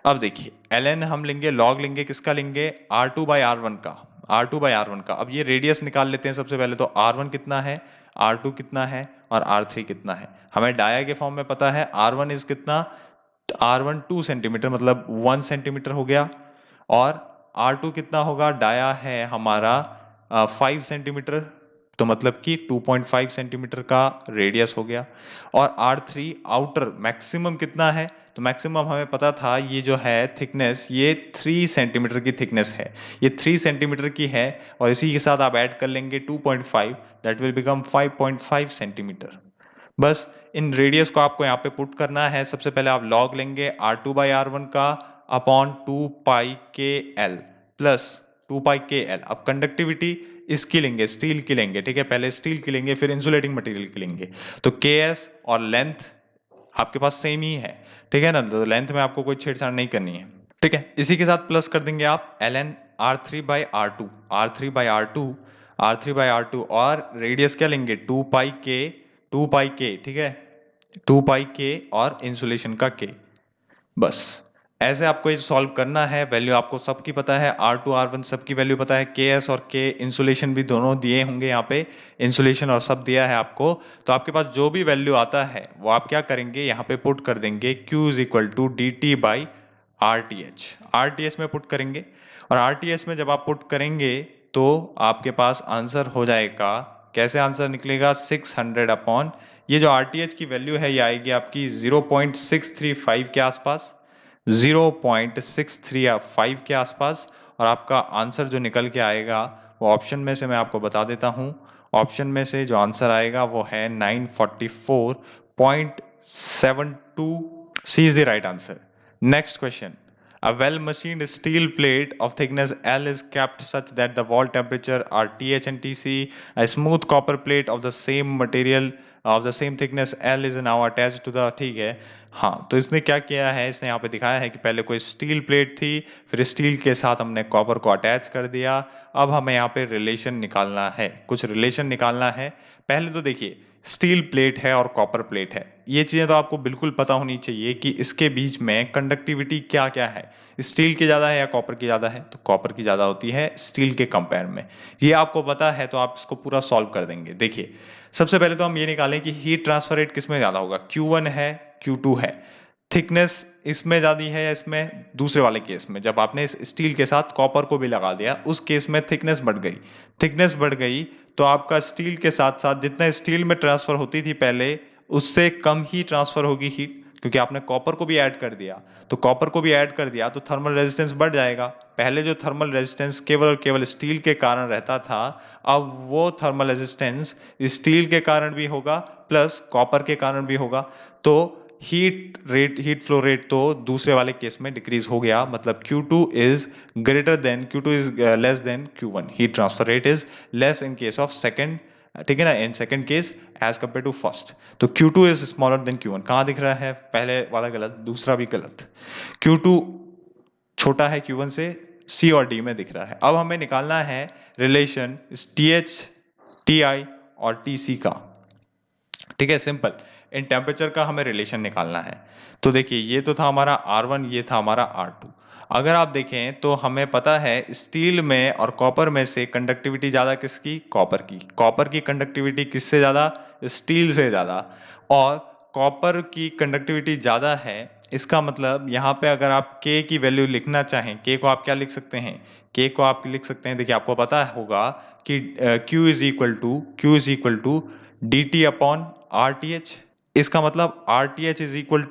अब देखिए ln हम लेंगे, लॉग लेंगे, किसका लेंगे, R2 बाई R1 का, R2 बाई R1 का। अब ये रेडियस निकाल लेते हैं सबसे पहले। तो R1 कितना है, R2 कितना है और R3 कितना है, हमें डाया के फॉर्म में पता है। R1 इज कितना, R1 2 सेंटीमीटर, मतलब 1 सेंटीमीटर हो गया। और R2 कितना होगा, डाया है हमारा 5 सेंटीमीटर, तो मतलब कि 2.5 सेंटीमीटर का रेडियस हो गया। और R3 आउटर मैक्सिमम कितना है, तो मैक्सिमम हमें पता था ये जो है थिकनेस, ये 3 सेंटीमीटर की थिकनेस है, ये 3 सेंटीमीटर की है। और इसी के साथ आप ऐड कर लेंगे 2.5, दैट विल बिकम 5.5 सेंटीमीटर। बस इन रेडियस को आपको यहाँ पे पुट करना है। सबसे पहले आप लॉग लेंगे R2 बाई R1 का अपॉन 2 पाई KL प्लस 2 पाई KL। अब कंडक्टिविटी इसकी लेंगे, स्टील की लेंगे, ठीक है, पहले स्टील की लेंगे फिर इंसुलेटिंग मटेरियल की लेंगे। तो KS और लेंथ आपके पास सेम ही है, ठीक है ना, तो लेंथ में आपको कोई छेड़छाड़ नहीं करनी है, ठीक है। इसी के साथ प्लस कर देंगे आप ln R3 by R2, R3 by R2, R3 by R2, और रेडियस क्या लेंगे 2 पाई K, 2 पाई K, ठीक है, 2 पाई K और इंसुलेशन का K। बस ऐसे आपको ये सॉल्व करना है। वैल्यू आपको सबकी पता है, R2 R1 सबकी वैल्यू पता है, KS और K इंसुलेशन भी दोनों दिए होंगे यहाँ पे, इंसुलेशन और सब दिया है आपको। तो आपके पास जो भी वैल्यू आता है वो आप क्या करेंगे, यहाँ पे पुट कर देंगे, Q is equal to DT by RTH, RTH में पुट करेंगे। और RTH में जब आप पुट करेंगे तो आपके पास आंसर हो जाएगा, कैसे आंसर निकलेगा, 600 अपॉन, ये जो RTH की वैल्यू है ये आएगी आपकी 0.635 के आसपास, 0.635 के आसपास। और आपका आंसर जो निकल के आएगा वो ऑप्शन में से मैं आपको बता देता हूँ। ऑप्शन में से जो आंसर आएगा वो है 944.72। C is the right answer. Next question, a well machined steel plate of thickness L is kept such that the wall temperature are TH and TC. A smooth copper plate of the same material of the same thickness L is now attached to the, ठीक है। हाँ, तो इसने क्या किया है, इसने यहाँ पे दिखाया है कि पहले कोई स्टील प्लेट थी, फिर स्टील के साथ हमने कॉपर को अटैच कर दिया। अब हमें यहाँ पे रिलेशन निकालना है, कुछ रिलेशन निकालना है। पहले तो देखिए स्टील प्लेट है और कॉपर प्लेट है, ये चीजें तो आपको बिल्कुल पता होनी चाहिए कि इसके बीच में कंडक्टिविटी क्या क्या है, स्टील की ज्यादा है या कॉपर की ज्यादा है, तो कॉपर की ज्यादा होती है स्टील के कंपेयर में। ये आपको पता है तो आप इसको पूरा सॉल्व कर देंगे। देखिए सबसे पहले तो हम ये निकालें कि हीट ट्रांसफर रेट किसमें ज्यादा होगा, Q1 है Q2 है, थिकनेस इसमें ज्यादा है या इसमें, दूसरे वाले केस में जब आपने इस स्टील के साथ कॉपर को भी लगा दिया उस केस में थिकनेस बढ़ गई, थिकनेस बढ़ गई तो आपका स्टील के साथ साथ जितना स्टील में ट्रांसफर होती थी पहले उससे कम ही ट्रांसफर होगी हीट, क्योंकि आपने कॉपर को भी ऐड कर दिया। तो कॉपर को भी ऐड कर दिया तो थर्मल रेजिस्टेंस बढ़ जाएगा। पहले जो थर्मल रेजिस्टेंस केवल और केवल स्टील के कारण रहता था, अब वो थर्मल रेजिस्टेंस स्टील के कारण भी होगा प्लस कॉपर के कारण भी होगा। तो हीट फ्लो रेट तो दूसरे वाले केस में डिक्रीज हो गया, मतलब Q2 is greater than Q2 is less than Q1, heat transfer rate is less in case of second, ठीक है ना, in second case as compare to first. तो Q2 is smaller than Q1, कहाँ दिख रहा है, पहले वाला गलत, दूसरा भी गलत, Q2 छोटा है Q1 से, C और D में दिख रहा है। अब हमें निकालना है रिलेशन TH, TI और TC का, ठीक है, सिंपल, इन टेम्परेचर का हमें रिलेशन निकालना है। तो देखिए ये तो था हमारा R1, ये था हमारा R2। अगर आप देखें तो हमें पता है स्टील में और कॉपर में से कंडक्टिविटी ज़्यादा किसकी, कॉपर की। कॉपर की कंडक्टिविटी किससे ज़्यादा, स्टील से ज़्यादा। और कॉपर की कंडक्टिविटी ज़्यादा है, इसका मतलब यहाँ पे अगर आप K की वैल्यू लिखना चाहें, K को आप क्या लिख सकते हैं, K को आप लिख सकते हैं, देखिए आपको पता होगा कि Q is equal to D T upon R T H. इसका मतलब R T H is equal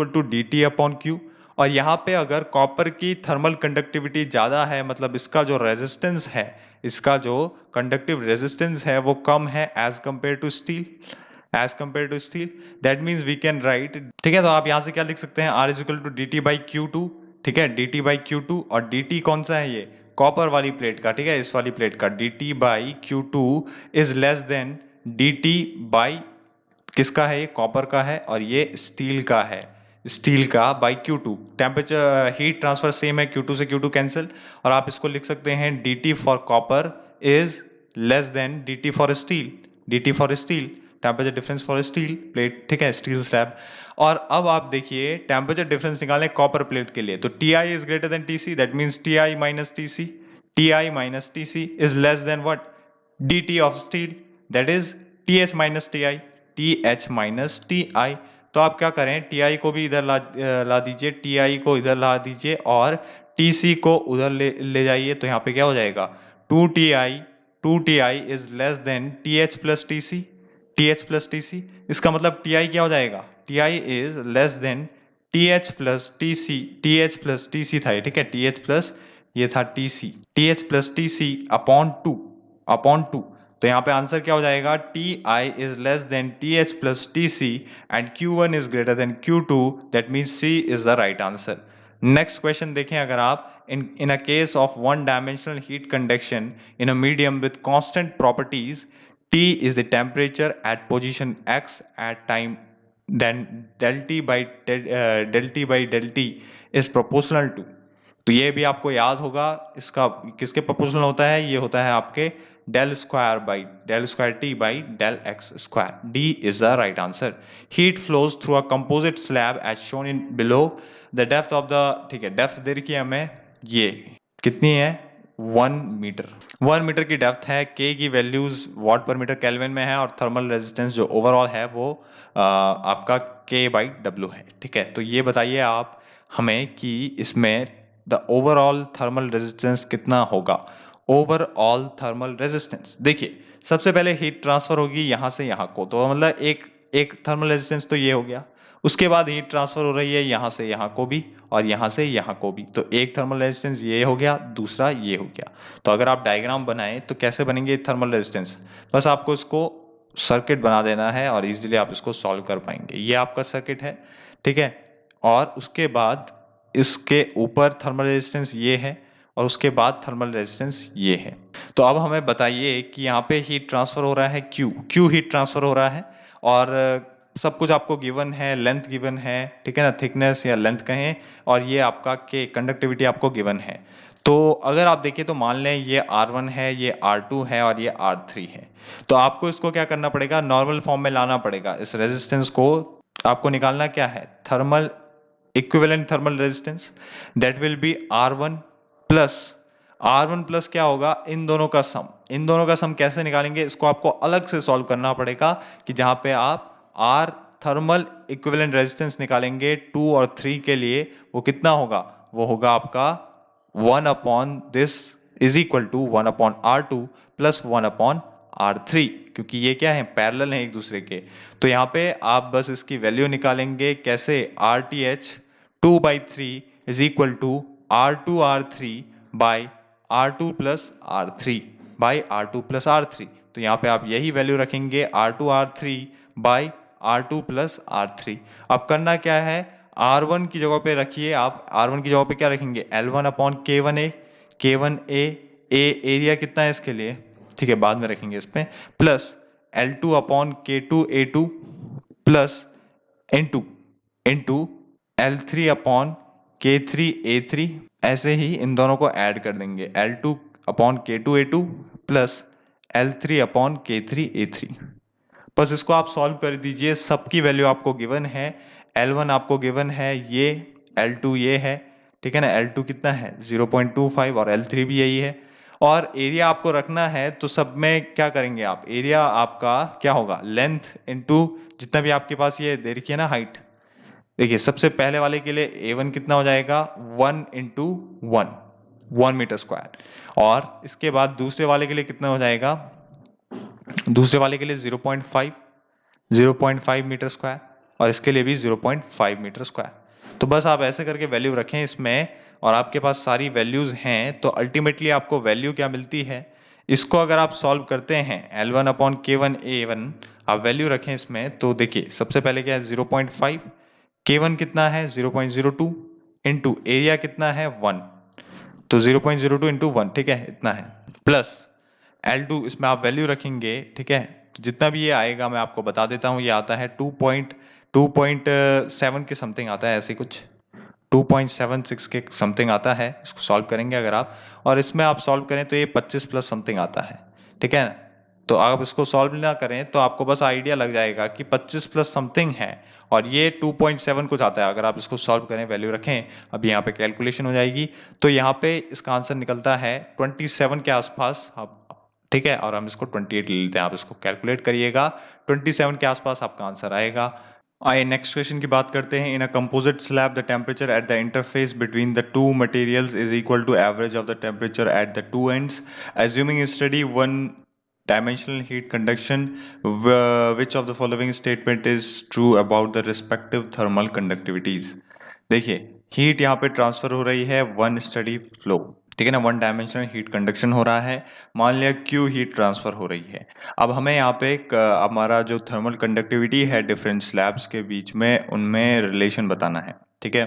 to D T upon Q. और यहाँ पे अगर कॉपर की थर्मल कंडक्टिविटी ज़्यादा है, मतलब इसका जो रेजिस्टेंस है, इसका जो कंडक्टिव रेजिस्टेंस है वो कम है as compare to steel, that means we can write, ठीक है। तो आप यहाँ से क्या लिख सकते हैं, R is equal to D T by Q two, ठीक है, D T by Q two. और डी टी कौन सा है, ये कॉपर वाली प्लेट का, ठीक है, इस वाली प्लेट का, D T by Q two is less than D T by, किसका है, ये कॉपर का है और ये स्टील का है, स्टील का by Q two. Temperature heat transfer same है, क्यू टू से क्यू टू कैंसिल, और आप इसको लिख सकते हैं D T for copper is less than D T for steel, temperature difference for steel plate, ठीक है, स्टील स्लैब। और अब आप देखिए टेम्परेचर डिफरेंस निकालें कॉपर प्लेट के लिए, तो T I is greater than T C, that means T I minus T C is less then what, D T of steel, that is T H minus T I, तो आप क्या करें, T I को भी इधर ला दीजिए, T I को इधर ला दीजिए और टी सी को उधर ले जाइए। तो यहाँ पे क्या हो जाएगा, two T I is less than T H plus T C. इसका मतलब टी आई क्या हो जाएगा, T I is less than T H plus T C था, ठीक है, टी एच प्लस ये था T H plus T C upon two. तो यहाँ पे आंसर क्या हो जाएगा, T I is less than T H plus T C and Q1 is greater than Q2, that means C is the right answer. Next question देखें, अगर आप in a case of one dimensional heat conduction in a medium with constant properties, T is the temperature at position X at time, then del T by del T is proportional to, तो ये भी आपको याद होगा, इसका किसके proportional होता है, ये होता है आपके del square T by del X square. D is the right answer. Heat flows through a composite slab as shown in below, the depth of the, ठीक है, डेप्थ दे रखी है हमें, ये कितनी है, 1 मीटर, 1 मीटर की डेप्थ है, के की वैल्यूज वाट पर मीटर केल्विन में है, और थर्मल रेजिस्टेंस जो ओवरऑल है वो आपका के बाई डब्ल्यू है, ठीक है। तो ये बताइए आप हमें कि इसमें द ओवरऑल थर्मल रेजिस्टेंस कितना होगा। ओवरऑल थर्मल रेजिस्टेंस देखिए, सबसे पहले हीट ट्रांसफर होगी यहाँ से यहाँ को, तो मतलब एक थर्मल रेजिस्टेंस तो ये हो गया, उसके बाद हीट ट्रांसफर हो रही है यहाँ से यहाँ को भी और यहाँ से यहाँ को भी, तो एक थर्मल रेजिस्टेंस ये हो गया, दूसरा ये हो गया। तो अगर आप डायग्राम बनाएं तो कैसे बनेंगे थर्मल रेजिस्टेंस, बस आपको इसको सर्किट बना देना है और इजीली आप इसको सॉल्व कर पाएंगे। ये आपका सर्किट है, ठीक है, और उसके बाद इसके ऊपर थर्मल रेजिस्टेंस ये है और उसके बाद थर्मल रेजिस्टेंस ये है। तो अब हमें बताइए कि यहाँ पे हीट ट्रांसफर हो रहा है क्यू हीट ट्रांसफर हो रहा है, और सब कुछ आपको गिवन है, लेंथ गिवन है, ठीक है ना, थिकनेस या लेंथ कहें, और ये आपका के कंडक्टिविटी आपको गिवन है। तो अगर आप देखिए तो मान लें ये R1 है, ये R2 है और ये R3 है, तो आपको इसको क्या करना पड़ेगा, नॉर्मल फॉर्म में लाना पड़ेगा। इस रेजिस्टेंस को आपको निकालना क्या है, thermal equivalent thermal resistance, that will be R1 plus क्या होगा, इन दोनों का सम कैसे निकालेंगे, इसको आपको अलग से सॉल्व करना पड़ेगा, कि जहां पे आप R थर्मल इक्विवेलेंट रेजिस्टेंस निकालेंगे 2 और 3 के लिए, वो कितना होगा, वो होगा आपका 1 upon this is equal to 1 upon R2 plus 1 upon R3, क्योंकि ये क्या है, पैरेलल है एक दूसरे के। तो यहाँ पे आप बस इसकी वैल्यू निकालेंगे, कैसे, RTH 2/3 is equal to R2R3 by R2 plus R3 तो यहाँ पे आप यही वैल्यू रखेंगे, R2R3 by R2 plus R3। अब करना क्या है, R1 की जगह पे रखिए आप, R1 की जगह पे क्या रखेंगे, L1 upon K1A, K1A, area कितना है इसके लिए, ठीक है बाद में रखेंगे इस पे, plus L2 upon K2A2 plus into into L3 upon K3A3, ऐसे ही इन दोनों को ऐड कर देंगे, L2 upon K2A2 plus L3 upon K3A3। बस इसको आप सॉल्व कर दीजिए, सबकी वैल्यू आपको गिवन है, L1 आपको गिवन है ये, L2 ये है, ठीक है ना, L2 कितना है 0.25 और L3 भी यही है, और एरिया आपको रखना है तो सब में क्या करेंगे आप, एरिया आपका क्या होगा, लेंथ इंटू जितना भी आपके पास ये दे रखी है ना हाइट। देखिए सबसे पहले वाले के लिए A1 कितना हो जाएगा 1 इंटू 1 मीटर स्क्वायर, और इसके बाद दूसरे वाले के लिए कितना हो जाएगा, दूसरे वाले के लिए 0.5 मीटर स्क्वायर, और इसके लिए भी 0.5 मीटर स्क्वायर। तो बस आप ऐसे करके वैल्यू रखें इसमें, और आपके पास सारी वैल्यूज हैं, तो अल्टीमेटली आपको वैल्यू क्या मिलती है, इसको अगर आप सॉल्व करते हैं L1 अपॉन K1A1, आप वैल्यू रखें इसमें, तो देखिए सबसे पहले क्या है 0.5, K1 कितना है 0.02 इंटू एरिया कितना है 1, तो 0.02 इंटू 1, ठीक है इतना है, प्लस L2 इसमें आप वैल्यू रखेंगे, ठीक है, तो जितना भी ये आएगा मैं आपको बता देता हूँ, ये आता है 2.7 के समथिंग आता है, ऐसे कुछ 2.76 के समथिंग आता है, इसको सॉल्व करेंगे अगर आप, और इसमें आप सॉल्व करें तो ये 25 प्लस समथिंग आता है, ठीक है। तो आप इसको सॉल्व ना करें तो आपको बस आइडिया लग जाएगा कि 25 प्लस समथिंग है, और ये 2.7 कुछ आता है, अगर आप इसको सॉल्व करें वैल्यू रखें, अब यहाँ पे कैलकुलेशन हो जाएगी, तो यहाँ पे इसका आंसर निकलता है 27 के आसपास, ठीक है, और हम इसको 28 ले लेते हैं, आप इसको कैलकुलेट करिएगा, 27 के आसपास आपका आंसर आएगा। आइए नेक्स्ट क्वेश्चन की बात करते हैं। In a composite slab the temperature at the interface between the two materials is equal to average of the temperature at the two ends, assuming steady one dimensional heat conduction, which of the following statement is true about the respective thermal conductivities। देखिए heat यहाँ पे transfer हो रही है one steady flow, ठीक है ना, one dimensional heat conduction हो रहा है, मान लिया क्यू हीट ट्रांसफर हो रही है। अब हमें यहाँ पे हमारा जो थर्मल कंडक्टिविटी है डिफरेंट स्लैब्स के बीच में, उनमें रिलेशन बताना है, ठीक है।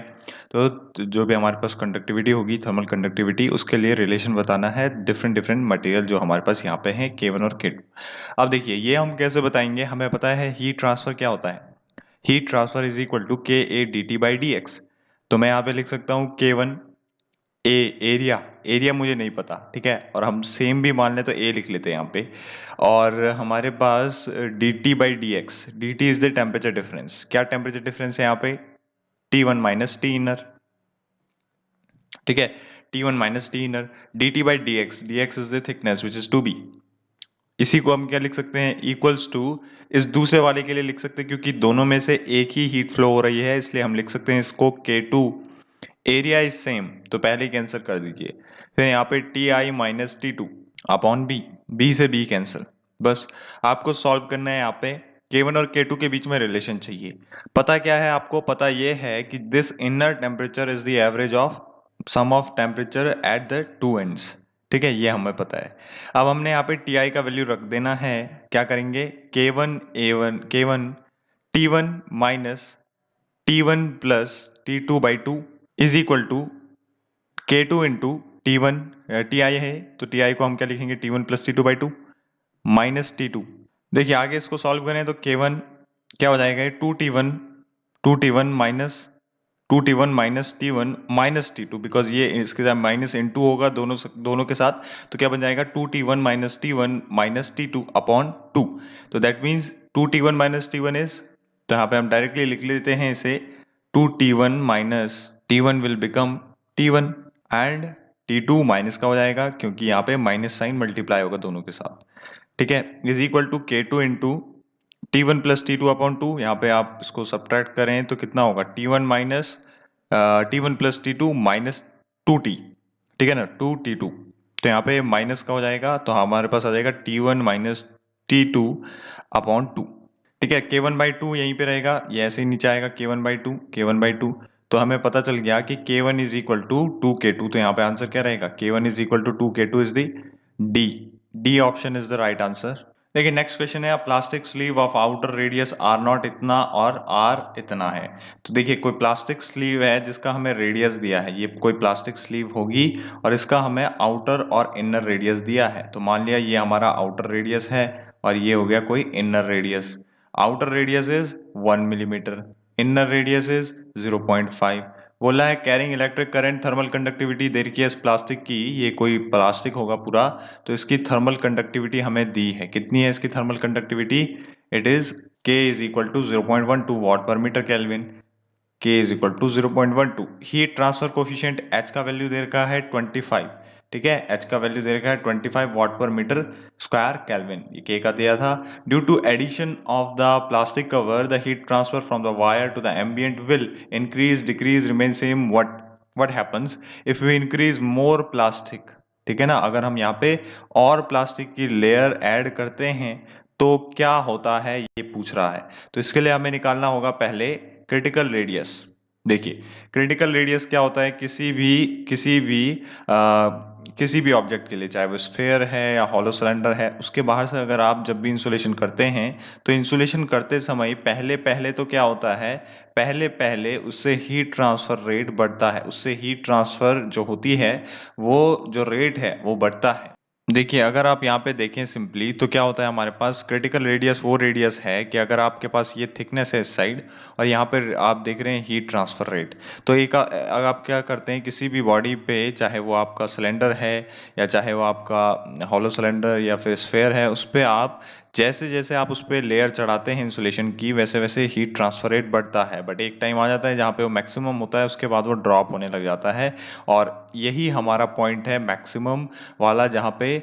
तो जो भी हमारे पास कंडक्टिविटी होगी, थर्मल कंडक्टिविटी, उसके लिए रिलेशन बताना है डिफरेंट डिफरेंट मटेरियल जो हमारे पास यहाँ पे है K1 और K2। अब देखिए ये हम कैसे बताएंगे, हमें पता है हीट ट्रांसफर क्या होता है, heat transfer is equal to KA dt by dx। तो मैं यहाँ पे लिख सकता हूँ K1 A, एरिया मुझे नहीं पता, ठीक है, और हम सेम भी मान लें तो A लिख लेते हैं यहाँ पे, और हमारे पास dt by dx, dt is the temperature difference, क्या टेम्परेचर डिफरेंस है यहाँ पे T1 माइनस टी इनर, ठीक है, T1 minus T inner, dt by dx, dx is the thickness which is 2b। इसी को हम क्या लिख सकते हैं, इक्वल्स टू, इस दूसरे वाले के लिए लिख सकते हैं क्योंकि दोनों में से एक ही हीट फ्लो हो रही है, इसलिए हम लिख सकते हैं इसको K2, एरिया इज सेम, तो पहले ही कैंसिल कर दीजिए, फिर यहाँ पे Ti minus T2 upon B, B से बी कैंसिल। बस आपको सॉल्व करना है, यहाँ पे K1 और K2 के बीच में रिलेशन चाहिए। पता क्या है आपको, पता ये है कि this inner temperature is the average of sum of temperature at the two ends, ठीक है, ये हमें पता है। अब हमने यहाँ पे Ti का वैल्यू रख देना है, क्या करेंगे K1 T1 minus T1 plus T2 by 2 is equal to K2 into T1, Ti है तो Ti को हम क्या लिखेंगे T1 plus T2 by 2 minus T2। देखिए आगे इसको सॉल्व करें तो K1 क्या हो जाएगा, 2T1 minus T1 minus T2, because ये इसके साथ माइनस इंटू होगा दोनों के साथ, तो क्या बन जाएगा 2T1 minus T1 minus T2 upon 2। तो that means 2T1 minus T1 is, तो यहाँ पे हम डायरेक्टली लिख लेते हैं इसे 2T1 minus T1 will become T1, and T2 minus का हो जाएगा क्योंकि यहाँ पे माइनस साइन मल्टीप्लाई होगा दोनों के साथ, ठीक है, is equal to K2 into T1 plus T2 upon 2, यहाँ पे आप इसको सब्ट्रैक्ट करें तो कितना होगा T1 minus T1 plus T2 minus 2T, ठीक है ना, 2T2, तो यहाँ पे माइनस का हो जाएगा, तो हमारे पास आ जाएगा T1 माइनस T2 अपॉन 2, ठीक है, K1 बाई 2 यहीं पे रहेगा, ये ऐसे ही नीचे आएगा K1 बाई 2, तो हमें पता चल गया कि K1 is equal to 2K2, तो यहाँ पे आंसर क्या रहेगा, K1 is equal to 2K2 is the D, D option is the right answer. देखिए नेक्स्ट क्वेश्चन है, plastic sleeve of outer radius R naught इतना और आर इतना है। तो देखिए कोई प्लास्टिक स्लीव है जिसका हमें रेडियस दिया है, ये कोई प्लास्टिक स्लीव होगी और इसका हमें आउटर और इनर रेडियस दिया है। तो मान लिया ये हमारा आउटर रेडियस है और ये हो गया कोई inner radius. Outer radius is 1 millimetre, inner radius is 0.5। बोला है carrying electric current thermal conductivity दे रखी है इस प्लास्टिक की, ये कोई प्लास्टिक होगा पूरा, तो इसकी थर्मल कंडक्टिविटी हमें दी है। कितनी है इसकी thermal conductivity? It is K is equal to 0.12 watt per metre kelvin. K is equal to 0.12। Heat transfer coefficient H का वैल्यू दे रखा है 25। ठीक है, H का वैल्यू दे रखा है 25 watt per metre square kelvin, ये K का दिया था। Due to addition of the plastic cover the heat transfer from the wire to the ambient will increase decrease remain same. What happens if we increase more plastic? ठीक है ना, अगर हम यहाँ पे और प्लास्टिक की लेयर ऐड करते हैं तो क्या होता है, ये पूछ रहा है। तो इसके लिए हमें निकालना होगा पहले क्रिटिकल रेडियस। देखिए क्रिटिकल रेडियस क्या होता है, किसी भी ऑब्जेक्ट के लिए, चाहे वो स्फेयर है या हॉलो सिलेंडर है, उसके बाहर से अगर आप जब भी इंसुलेशन करते हैं तो इंसुलेशन करते समय पहले पहले तो क्या होता है, पहले पहले उससे हीट ट्रांसफर रेट बढ़ता है, उससे हीट ट्रांसफर जो होती है वो जो रेट है वो बढ़ता है। देखिए अगर आप यहाँ पे देखें सिंपली तो क्या होता है, हमारे पास क्रिटिकल रेडियस वो रेडियस है कि अगर आपके पास ये थिकनेस है इस साइड और यहाँ पर आप देख रहे हैं हीट ट्रांसफर रेट, तो एक अगर आप क्या करते हैं किसी भी बॉडी पे, चाहे वो आपका सिलेंडर है या चाहे वो आपका हॉलो सिलेंडर या फिर स्फेयर है, उस पे आप जैसे जैसे आप उस पर लेयर चढ़ाते हैं इंसुलेशन की, वैसे वैसे हीट ट्रांसफर रेट बढ़ता है। बट एक टाइम आ जाता है जहाँ पे वो मैक्सिमम होता है, उसके बाद वो ड्रॉप होने लग जाता है। और यही हमारा पॉइंट है मैक्सिमम वाला, जहाँ पे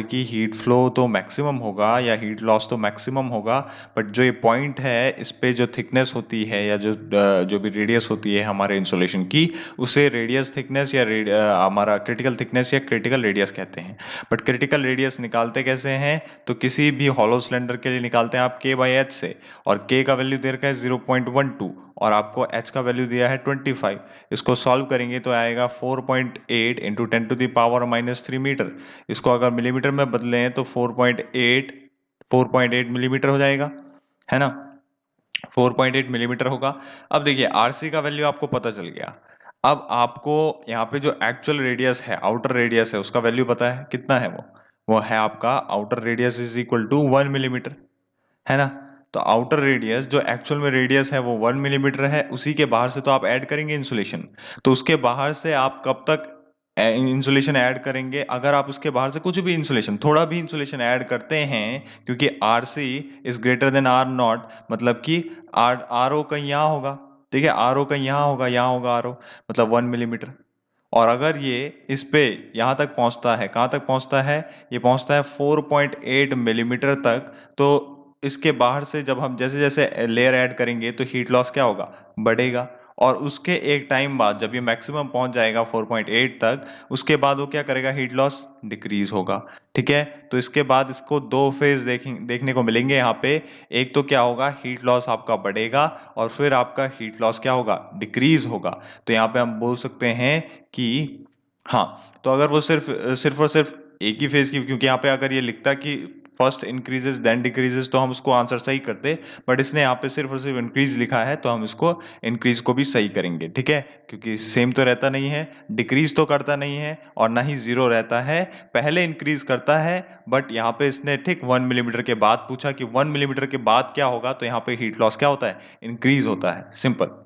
कि हीट फ्लो तो मैक्सिमम होगा या हीट लॉस तो मैक्सिमम होगा। बट जो ये पॉइंट है इस पे जो थिकनेस होती है या जो भी रेडियस होती है हमारे इंसुलेशन की, उसे रेडियस थिकनेस या हमारा क्रिटिकल थिकनेस या क्रिटिकल रेडियस कहते हैं। बट क्रिटिकल रेडियस निकालते कैसे हैं, तो किसी भी हॉलो सिलेंडर के लिए निकालते हैं आप K/H से, और K का वैल्यू दे रखा है 0.12 और आपको H का वैल्यू दिया है 25। इसको सॉल्व करेंगे तो आएगा 4.8 इंटू 10⁻³ मीटर। इसको अगर मिलीमीटर में बदलें तो 4.8 मिलीमीटर हो जाएगा, है ना, 4.8 मिलीमीटर होगा। अब देखिए आरसी का वैल्यू आपको पता चल गया। अब आपको यहाँ पे जो एक्चुअल रेडियस है, आउटर रेडियस है, उसका वैल्यू पता है कितना है, वो है आपका outer radius is equal to 1 millimetre, है ना। तो आउटर रेडियस जो एक्चुअल में रेडियस है वो 1 मिलीमीटर है, उसी के बाहर से तो आप ऐड करेंगे इंसुलेशन। तो उसके बाहर से आप कब तक इंसुलेशन ऐड करेंगे, अगर आप उसके बाहर से कुछ भी इंसुलेशन, थोड़ा भी इंसुलेशन ऐड करते हैं, क्योंकि R C is greater than R naught, मतलब कि आर ओ कहीं यहाँ होगा, ठीक है, आर ओ कहीं यहाँ होगा आर ओ, मतलब 1 मिलीमीटर। और अगर ये इस पे यहाँ तक पहुँचता है, कहाँ तक पहुँचता है, ये पहुँचता है 4.8 मिलीमीटर तक। तो इसके बाहर से जब हम जैसे जैसे लेयर ऐड करेंगे तो हीट लॉस क्या होगा, बढ़ेगा। और उसके एक टाइम बाद जब ये मैक्सिमम पहुंच जाएगा 4.8 तक, उसके बाद वो क्या करेगा, हीट लॉस डिक्रीज होगा। ठीक है, तो इसके बाद इसको दो फेज देखने को मिलेंगे यहाँ पे। एक तो क्या होगा, हीट लॉस आपका बढ़ेगा और फिर आपका हीट लॉस क्या होगा, डिक्रीज होगा। तो यहाँ पे हम बोल सकते हैं कि हाँ, तो अगर वो सिर्फ और सिर्फ एक ही फेज की, क्योंकि यहाँ पे अगर ये लिखता कि फर्स्ट इंक्रीजेस देन डिक्रीजेस तो हम उसको आंसर सही करते, बट इसने यहाँ पे सिर्फ और सिर्फ इंक्रीज लिखा है तो हम इसको इंक्रीज को भी सही करेंगे। ठीक है, क्योंकि सेम तो रहता नहीं है, डिक्रीज तो करता नहीं है और ना ही जीरो रहता है, पहले इंक्रीज करता है। बट यहाँ पे इसने ठीक 1 मिलीमीटर के बाद पूछा कि 1 मिलीमीटर के बाद क्या होगा, तो यहाँ पे हीट लॉस क्या होता है, इंक्रीज होता है, simple.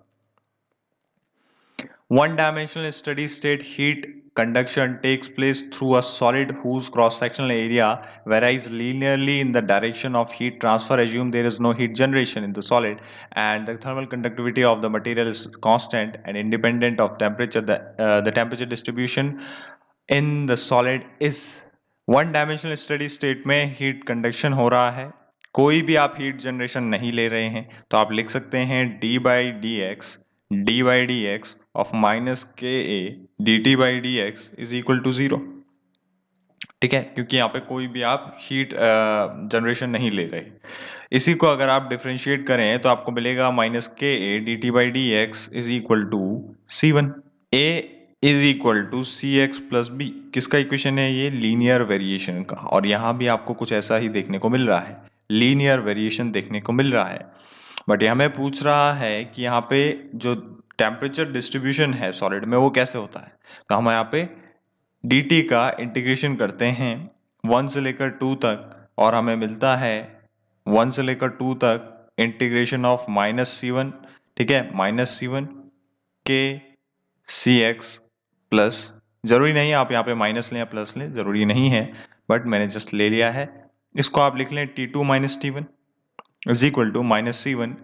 One-dimensional steady-state heat conduction takes place through a solid whose cross-sectional area varies linearly in the direction of heat transfer. Assume there is no heat generation in the solid and the thermal conductivity of the material is constant and independent of temperature. The temperature distribution in the solid is one dimensional steady state में heat conduction हो रहा है, कोई भी आप heat generation नहीं ले रहे हैं, तो आप लिख सकते हैं D by D X of minus K A D T by D X is equal to zero. ठीक है, क्योंकि यहाँ पे कोई भी आप हीट जनरेशन नहीं ले रहे। इसी को अगर आप डिफ्रेंशिएट करें तो आपको मिलेगा minus K A D T by D X is equal to C1। A is equal to C X plus B. किसका इक्वेशन है ये? लीनियर वेरिएशन का। और यहाँ भी आपको कुछ ऐसा ही देखने को मिल रहा है, लीनियर वेरिएशन देखने को मिल रहा है। बट ये हमें पूछ रहा है कि यहाँ पे जो टेम्परेचर डिस्ट्रीब्यूशन है सॉलिड में वो कैसे होता है। तो हम यहाँ पे dt का इंटीग्रेशन करते हैं 1 से लेकर 2 तक, और हमें मिलता है 1 से लेकर 2 तक इंटीग्रेशन ऑफ -c1, ठीक है, -c1 के सी एक्स प्लस, जरूरी नहीं आप यहाँ पे माइनस लें या प्लस लें, जरूरी नहीं है, बट मैंने जस्ट ले लिया है। इसको आप लिख लें T2 minus T1 is equal to -c1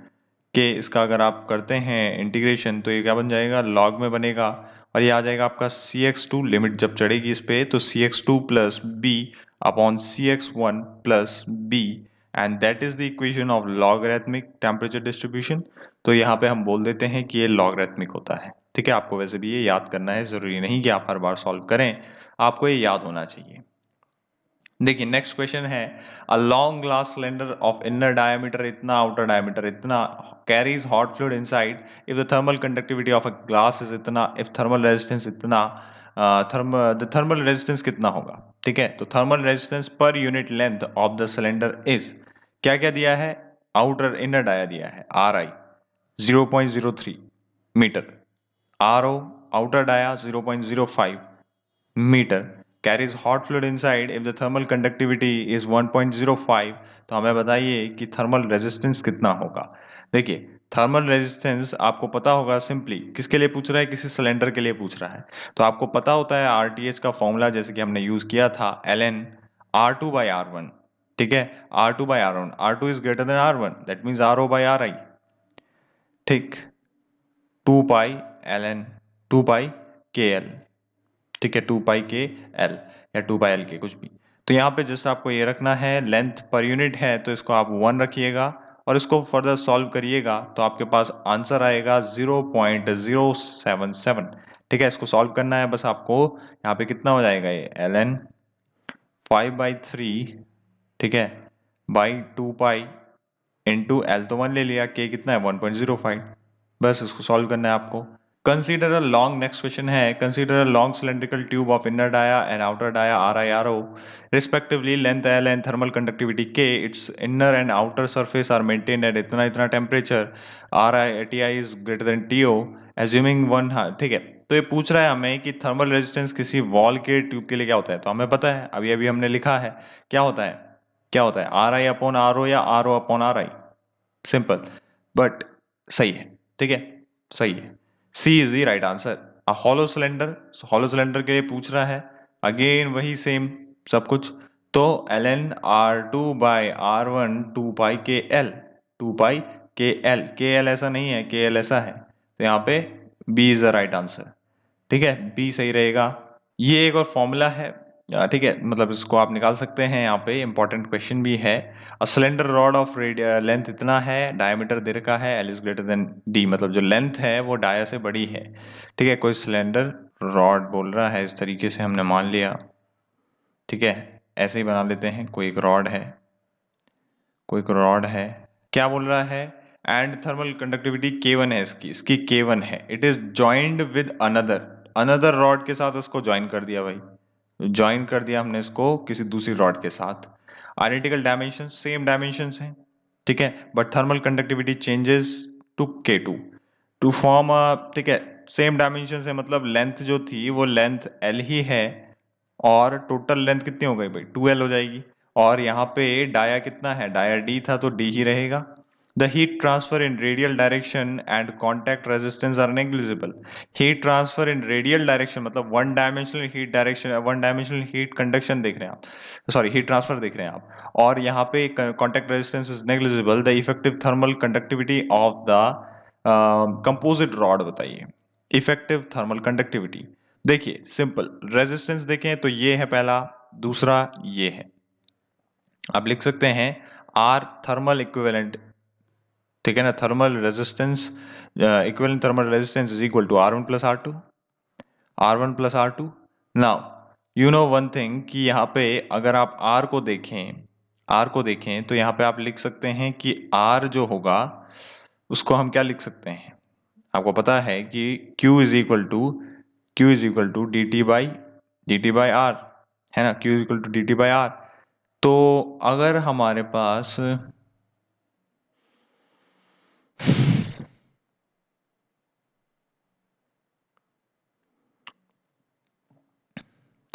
के, इसका अगर आप करते हैं इंटीग्रेशन तो ये क्या बन जाएगा? लॉग में बनेगा, और ये आ जाएगा आपका CX2, लिमिट जब चढ़ेगी इस पे तो CX2 plus B upon CX1 plus B, and that is the equation of logarithmic temperature distribution. तो यहाँ पे हम बोल देते हैं कि ये लॉगरिथमिक होता है, ठीक है। आपको वैसे भी ये याद करना है, जरूरी नहीं कि आप हर बार सॉल्व करें, आपको ये याद होना चाहिए। देखिए नेक्स्ट क्वेश्चन है, a long glass cylinder of inner diameter इतना, आउटर डायमीटर इतना, carries hot fluid inside if the thermal conductivity of a glass is इतना, इफ थर्मल रेजिस्टेंस इतना, द थर्मल रेजिस्टेंस कितना होगा? ठीक है, तो thermal resistance per unit length of the cylinder is, क्या क्या दिया है? आउटर इनर डाया दिया है RI 0.03 metre, RO outer dia 0.05 metre, carries hot fluid inside if the thermal conductivity is 1.05। तो हमें बताइए कि थर्मल रेजिस्टेंस कितना होगा। देखिए थर्मल रेजिस्टेंस आपको पता होगा, सिंपली किसके लिए पूछ रहा है? किसी सिलेंडर के लिए पूछ रहा है। तो आपको पता होता है आरटीएच का फॉर्मूला, जैसे कि हमने यूज किया था ln R2/R1, ठीक है, R2/R1, R2 is greater then R1, that means RO/RI, ठीक, 2 पाई ln 2 पाई KL, ठीक है, 2 पाई के एल या 2 पाई एल के, कुछ भी। तो यहाँ पे जस्ट आपको ये रखना है, लेंथ पर यूनिट है तो इसको आप 1 रखिएगा, और इसको फर्दर सॉल्व करिएगा तो आपके पास आंसर आएगा 0.077, ठीक है। इसको सॉल्व करना है बस आपको। यहाँ पे कितना हो जाएगा ये? ln 5/3, ठीक है, बाई 2 पाई इंटू एल तो 1 ले लिया, के कितना है? 1.05। बस इसको सॉल्व करना है आपको। Consider a long, next question है, consider a long cylindrical tube of inner dia and outer dia RI/RO respectively, length L and thermal conductivity K, its inner and outer surface are maintained at इतना इतना temperature, TI is greater than TO, assuming one, हाँ ठीक है। तो ये पूछ रहा है हमें कि थर्मल रेजिस्टेंस किसी वॉल के ट्यूब के लिए क्या होता है। तो हमें पता है, अभी अभी हमने लिखा है, क्या होता है? क्या होता है? RI/RO या RO/RI, सिंपल, बट सही है, ठीक है, सही है। C is the right answer. Hollow cylinder, hollow cylinder के लिए पूछ रहा है, अगेन वही सेम सब कुछ। तो ln R2/R1 2 पाई के एल, 2 पाई के एल ऐसा नहीं है, के एल ऐसा है, तो यहाँ पे B is the right answer, ठीक है, बी सही रहेगा। ये एक और फॉर्मूला है, ठीक है, मतलब इसको आप निकाल सकते हैं। यहाँ पे इंपॉर्टेंट क्वेश्चन भी है, a cylinder rod of length इतना है, डायमीटर दे रखा है, L is greater then D, मतलब जो लेंथ है वो डाया से बड़ी है, ठीक है। कोई सिलेंडर रॉड बोल रहा है, इस तरीके से हमने मान लिया, ठीक है, ऐसे ही बना लेते हैं। कोई एक रॉड है, कोई एक रॉड है, क्या बोल रहा है? एंड थर्मल कंडक्टिविटी K1 है, इसकी K1 है, it is joined with another, another rod के साथ उसको ज्वाइन कर दिया भाई, ज्वाइन कर दिया हमने इसको किसी दूसरी रॉड के साथ। आइडेंटिकल डायमेंशन, सेम डायमेंशंस हैं, ठीक है, but thermal conductivity changes to K2 to form a, ठीक है, सेम डायमेंशन है, मतलब लेंथ जो थी वो लेंथ L ही है, और टोटल लेंथ कितनी हो गई भाई? 2L हो जाएगी। और यहाँ पे डाया कितना है? डाया D था तो D ही रहेगा। The heat transfer in radial direction and contact resistance are negligible. Heat transfer in radial direction मतलब one dimensional heat direction, one dimensional heat conduction देख रहे हैं आप, सॉरी हीट ट्रांसफर देख रहे हैं आप, और यहाँ पे contact resistance is negligible. The effective thermal conductivity of the composite rod बताइए, इफेक्टिव थर्मल कंडक्टिविटी। देखिए सिंपल, रेजिस्टेंस देखें तो ये है पहला, दूसरा ये है, आप लिख सकते हैं आर थर्मल इक्विवेलेंट, ठीक है ना, thermal resistance, equivalent thermal resistance is equal to R1 plus R2। Now you know one thing कि यहाँ पे अगर आप R को देखें तो यहाँ पे आप लिख सकते हैं कि R जो होगा उसको हम क्या लिख सकते हैं? आपको पता है कि Q is equal to Q is equal to D T by R, है ना, Q is equal to D T by R. तो अगर हमारे पास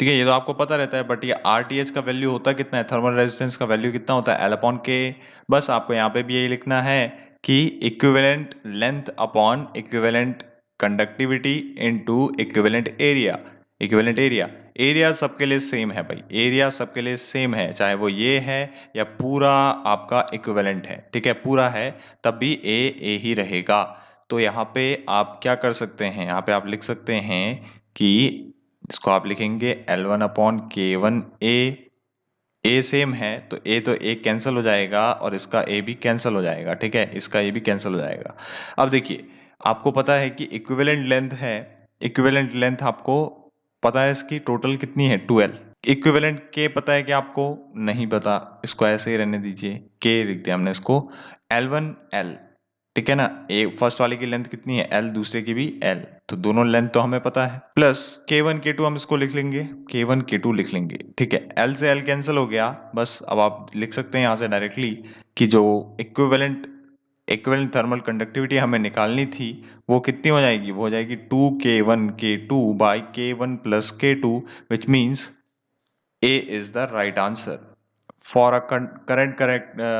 ठीक है, ये तो आपको पता रहता है, बट ये आरटीएच का वैल्यू होता कितना है, थर्मल रेजिस्टेंस का वैल्यू कितना होता है, एल अपॉन के। बस आपको यहाँ पे भी यही लिखना है कि equivalent length upon equivalent conductivity into equivalent area. Equivalent area, area सबके लिए सेम है भाई, एरिया सबके लिए सेम है, चाहे वो ये है या पूरा आपका इक्विवेलेंट है, ठीक है, पूरा है तब भी ए ही रहेगा। तो यहाँ पे आप क्या कर सकते हैं, यहाँ पे आप लिख सकते हैं कि इसको आप लिखेंगे L1 अपॉन के वन ए सेम है तो ए कैंसिल हो जाएगा और इसका ए भी कैंसिल हो जाएगा, ठीक है, इसका ए भी कैंसिल हो जाएगा। अब देखिए आपको पता है कि इक्विवेलेंट लेंथ है, इक्विवेलेंट लेंथ आपको पता है इसकी टोटल कितनी है, 12। इक्विवेलेंट के पता है कि आपको नहीं पता, इसको ऐसे ही रहने दीजिए, के लिख दिया हमने इसको, L1 L, ठीक है ना, ए फर्स्ट वाले की लेंथ कितनी है L, दूसरे की भी L, तो दोनों लेंथ तो हमें पता है, प्लस K1 K2 हम इसको लिख लेंगे, K1 K2 लिख लेंगे, ठीक है, L से L कैंसिल हो गया, बस अब आप लिख सकते हैं यहाँ से डायरेक्टली कि जो इक्विवेलेंट इक्विवेलेंट थर्मल कंडक्टिविटी हमें निकालनी थी वो कितनी हो जाएगी, वो हो जाएगी 2K1K2 by K1 plus K2, which means A is the right answer for a correct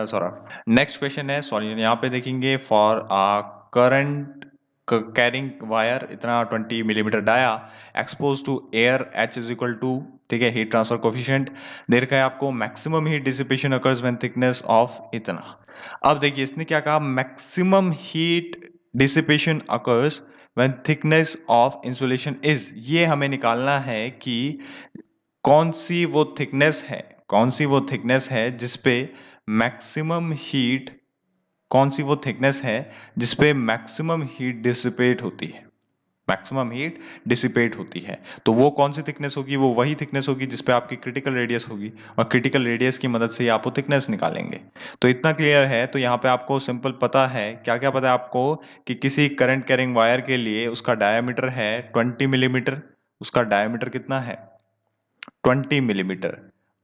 sorry। Next question है, सॉरी यहाँ पे देखेंगे, for a current carrying wire इतना 20 millimetre dia expose to air H is equal to, ठीक है, heat transfer coefficient दे रखा है आपको, maximum heat dissipation occurs when thickness of इतना। अब देखिए इसने क्या कहा, maximum heat dissipation occurs when thickness of insulation is, ये हमें निकालना है कि कौन सी वो थिकनेस है, कौन सी वो थिकनेस है जिसपे मैक्सिमम हीट, कौन सी वो थिकनेस है जिसपे मैक्सिमम हीट डिसिपेट होती है, मैक्सिमम हीट डिसिपेट होती है। तो वो कौन सी थिकनेस होगी, वो वही थिकनेस होगी जिसपे आपकी क्रिटिकल रेडियस होगी, और क्रिटिकल रेडियस की मदद से ही आप वो थिकनेस निकालेंगे। तो इतना क्लियर है, तो यहाँ पे आपको सिंपल पता है, क्या क्या पता है आपको, कि किसी करंट कैरिंग वायर के लिए उसका डायमीटर है 20 मिलीमीटर, उसका डायमीटर कितना है 20 मिलीमीटर।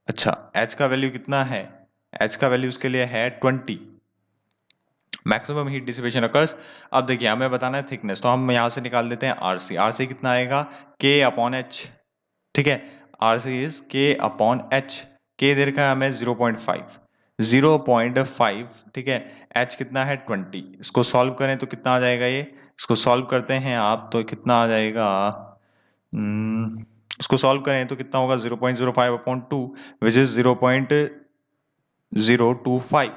अच्छा, एच का वैल्यू कितना है, एच का वैल्यू उसके लिए है 20, मैक्सिमम हीट डिसिपेशन अकर्स। अब देखिए हमें बताना है थिकनेस, तो हम यहाँ से निकाल देते हैं आरसी, आरसी कितना आएगा, के अपॉन एच, ठीक है, आरसी इज के अपॉन एच, के दे रखा है हमें 0.5, 0.5, ठीक है, एच कितना है 20, इसको सॉल्व करें तो कितना आ जाएगा, ये इसको सॉल्व करते हैं आप तो कितना आ जाएगा, इसको सॉल्व करें तो कितना होगा, 0.05 upon 2 which is 0.025,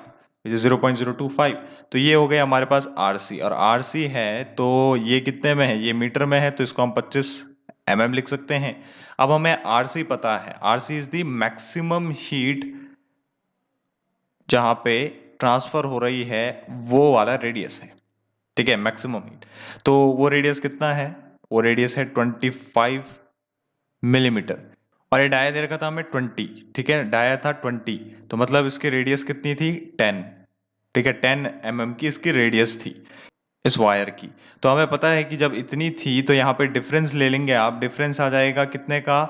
which is 0.025। तो ये हो गया हमारे पास आरसी, और आरसी है तो ये कितने में है, ये मीटर में है, तो इसको हम 25 mm लिख सकते हैं। अब हमें आरसी पता है, RC is the maximum heat जहां पे ट्रांसफर हो रही है वो वाला रेडियस है, ठीक है, मैक्सिमम हीट। तो वो रेडियस कितना है, वो रेडियस है 25 मिलीमीटर, और ये डाया दे रखा था हमें 20, ठीक है, डाया था 20, तो मतलब इसकी रेडियस कितनी थी 10, ठीक है, 10 mm की इसकी रेडियस थी इस वायर की। तो हमें पता है कि जब इतनी थी तो यहाँ पे डिफरेंस ले लेंगे आप, डिफरेंस आ जाएगा कितने का,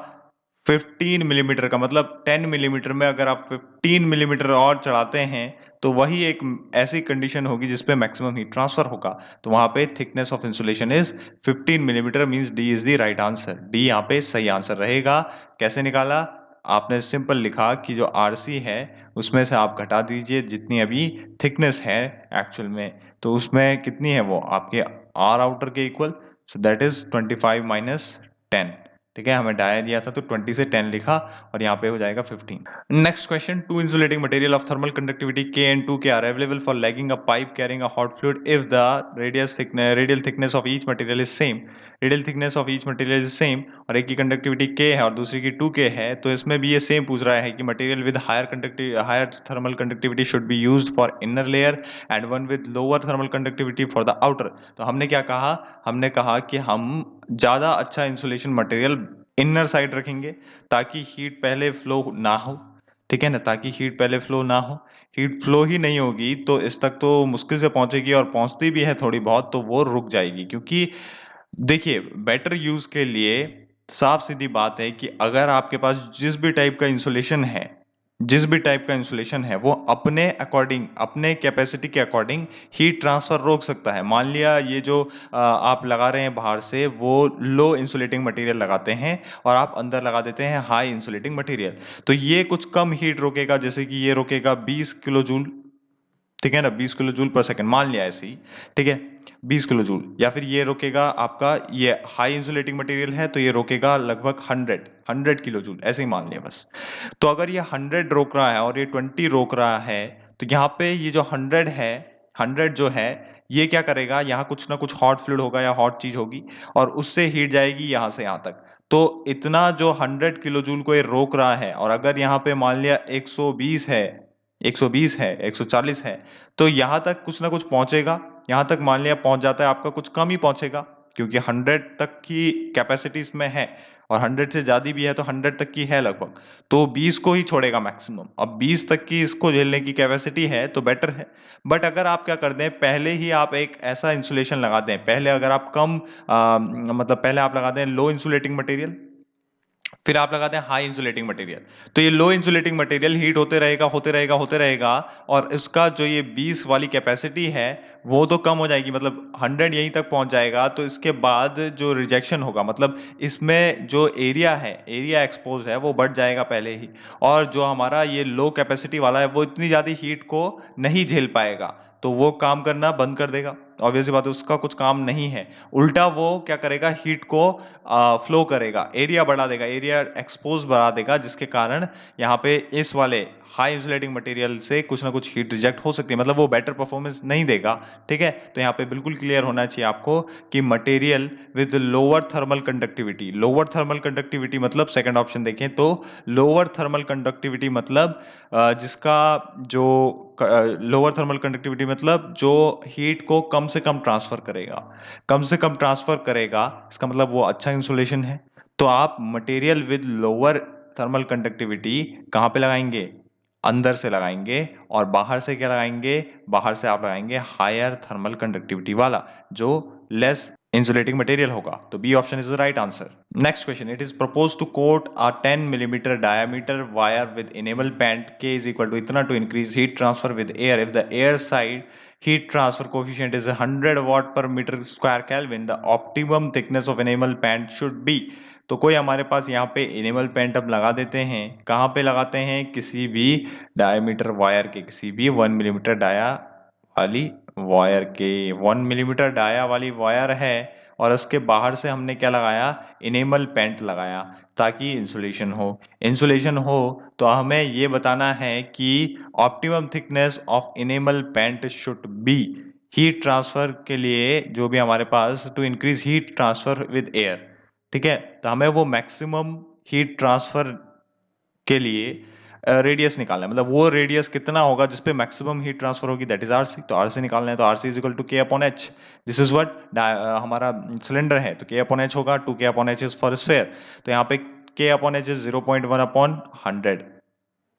15 मिलीमीटर का, मतलब 10 मिलीमीटर में अगर आप 15 मिलीमीटर और चढ़ाते हैं तो वही एक ऐसी कंडीशन होगी जिसपे मैक्सिमम हीट ट्रांसफर होगा। तो वहां पे thickness of insulation is 15 millimetre, means D is the right answer, D यहाँ पे सही आंसर रहेगा। कैसे निकाला, आपने सिंपल लिखा कि जो आरसी है उसमें से आप घटा दीजिए जितनी अभी थिकनेस है एक्चुअल में, तो उसमें कितनी है वो आपके आर आउटर के equal, so that is 25 minus 10, ठीक है, हमें डाया दिया था तो 20 से 10 लिखा और यहाँ पे हो जाएगा 15। Next question, two insulating material of thermal conductivity K and 2 K are available for lagging a pipe carrying a hot fluid if the radial thickness of each material is same, radial thickness of each material is same, और एक की conductivity के है और दूसरी की 2 के है, तो इसमें भी ये सेम पूछ रहा है कि material with higher thermal conductivity should be used for inner layer and one with lower thermal conductivity for the outer. तो हमने क्या कहा, हमने कहा कि हम ज्यादा अच्छा इंसुलेशन मटेरियल इनर साइड रखेंगे ताकि हीट पहले फ्लो ना हो, ठीक है ना, ताकि हीट पहले फ्लो ना हो, हीट फ्लो ही नहीं होगी तो इस तक तो मुश्किल से पहुंचेगी, और पहुंचती भी है थोड़ी बहुत तो वो रुक जाएगी, क्योंकि देखिए, बेटर यूज़ के लिए साफ-सीधी बात है कि अगर आपके पास जिस भी टाइप का इंसुलेशन है, वो अपने अकॉर्डिंग, अपने कैपेसिटी के अकॉर्डिंग हीट ट्रांसफ़र रोक सकता है। मान लिया ये जो आप लगा रहे हैं बाहर से, वो लो इंसुलेटिंग मटीरियल लगाते हैं और आप अंदर लगा देते हैं हाई इंसुलेटिंग मटीरियल। तो ये कुछ कम हीट रोकेगा, जैसे कि ये रोकेगा 20 किलो जूल, ठीक है ना? 20 किलो जूल पर सेकंड मान लिया ऐसे ही, ठीक है? 20 किलो जूल, या फिर ये रोकेगा आपका, ये हाई इंसुलेटिंग मटेरियल है तो ये रोकेगा लगभग 100 किलो जूल, ऐसे ही मान लिया बस। तो अगर ये 100 रोक रहा है और ये 20 रोक रहा है, तो यहाँ पे ये जो 100 है, 100 जो है, ये क्या करेगा, यहाँ कुछ ना कुछ हॉट फ्लूइड होगा या हॉट चीज़ होगी और उससे हीट जाएगी यहाँ से यहाँ तक। तो इतना जो 100 किलो जूल को ये रोक रहा है, और अगर यहाँ पे मान लिया 120 है, 120 है, 140 है, तो यहाँ तक कुछ ना कुछ पहुँचेगा। यहाँ तक मान लिया पहुँच जाता है आपका, कुछ कम ही पहुँचेगा, क्योंकि 100 तक की कैपेसिटी इसमें है और 100 से ज़्यादा भी है तो 100 तक की है लगभग। तो 20 को ही छोड़ेगा मैक्सिमम। अब 20 तक की इसको झेलने की कैपेसिटी है तो बेटर है। बट अगर आप क्या कर दें, पहले ही आप एक ऐसा इंसुलेशन लगा दें, पहले अगर आप मतलब पहले आप लगा दें लो इंसुलेटिंग मटेरियल, फिर आप लगाते हैं हाई इंसुलेटिंग मटेरियल। तो ये लो इंसुलेटिंग मटेरियल हीट होते रहेगा, होते रहेगा, होते रहेगा, और इसका जो ये 20 वाली कैपेसिटी है, वो तो कम हो जाएगी, मतलब 100 यहीं तक पहुँच जाएगा। तो इसके बाद जो रिजेक्शन होगा, मतलब इसमें जो एरिया है, एरिया एक्सपोज़ है, वो बढ़ जाएगा पहले ही, और जो हमारा ये लो कैपेसिटी वाला है, वो इतनी ज़्यादा हीट को नहीं झेल पाएगा। तो वो काम करना बंद कर देगा। ऑब्वियस सी बात है, उसका कुछ काम नहीं है। उल्टा वो क्या करेगा, हीट को फ्लो करेगा, एरिया बढ़ा देगा, एरिया एक्सपोज बढ़ा देगा, जिसके कारण यहाँ पे इस वाले हाई इंसुलेटिंग मटेरियल से कुछ ना कुछ हीट रिजेक्ट हो सकती है, मतलब वो बेटर परफॉर्मेंस नहीं देगा। ठीक है, तो यहाँ पे बिल्कुल क्लियर होना चाहिए आपको कि material with lower thermal conductivity मतलब सेकंड ऑप्शन देखें तो लोअर थर्मल कंडक्टिविटी मतलब जिसका जो लोअर थर्मल कंडक्टिविटी मतलब जो हीट को कम से कम ट्रांसफर करेगा, कम से कम ट्रांसफर करेगा, इसका मतलब वो अच्छा इंसुलेशन है। तो आप material with lower thermal conductivity कहाँ पे लगाएंगे, अंदर से लगाएंगे, और बाहर से क्या लगाएंगे, बाहर से आप लगाएंगे हायर थर्मल कंडक्टिविटी वाला जो लेस insulating material होगा। तो B option is the right answer. Next question, it is proposed to coat a 10 millimeter diameter wire with enamel band K is equal to इतना to increase heat transfer with air if the air side heat transfer coefficient is 100 watt per meter square Kelvin, the optimum thickness of enamel band should be। तो कोई हमारे पास यहाँ पे enamel paint हम लगा देते हैं, कहाँ पे लगाते हैं, किसी भी डायमीटर वायर के, किसी भी 1 मिलीमीटर डाया वाली वायर के, 1 मिलीमीटर डाया वाली वायर है, और उसके बाहर से हमने क्या लगाया, इनेमल पेंट लगाया, ताकि इंसुलेशन हो। तो हमें ये बताना है कि optimum thickness of enamel paint should be, heat transfer के लिए जो भी हमारे पास, to increase heat transfer with air, ठीक है, तो हमें वो मैक्सिमम हीट ट्रांसफर के लिए रेडियस निकालना है, मतलब वो रेडियस कितना होगा जिसपे मैक्सिमम हीट ट्रांसफर होगी, दैट इज आरसी। तो आरसी निकालना है, तो RC is equal to k upon H. This is what हमारा सिलेंडर है, तो के अपॉन एच होगा, 2 के upon H is for sphere. तो यहाँ पे के अपॉन एच इज 0.1 अपॉन 100,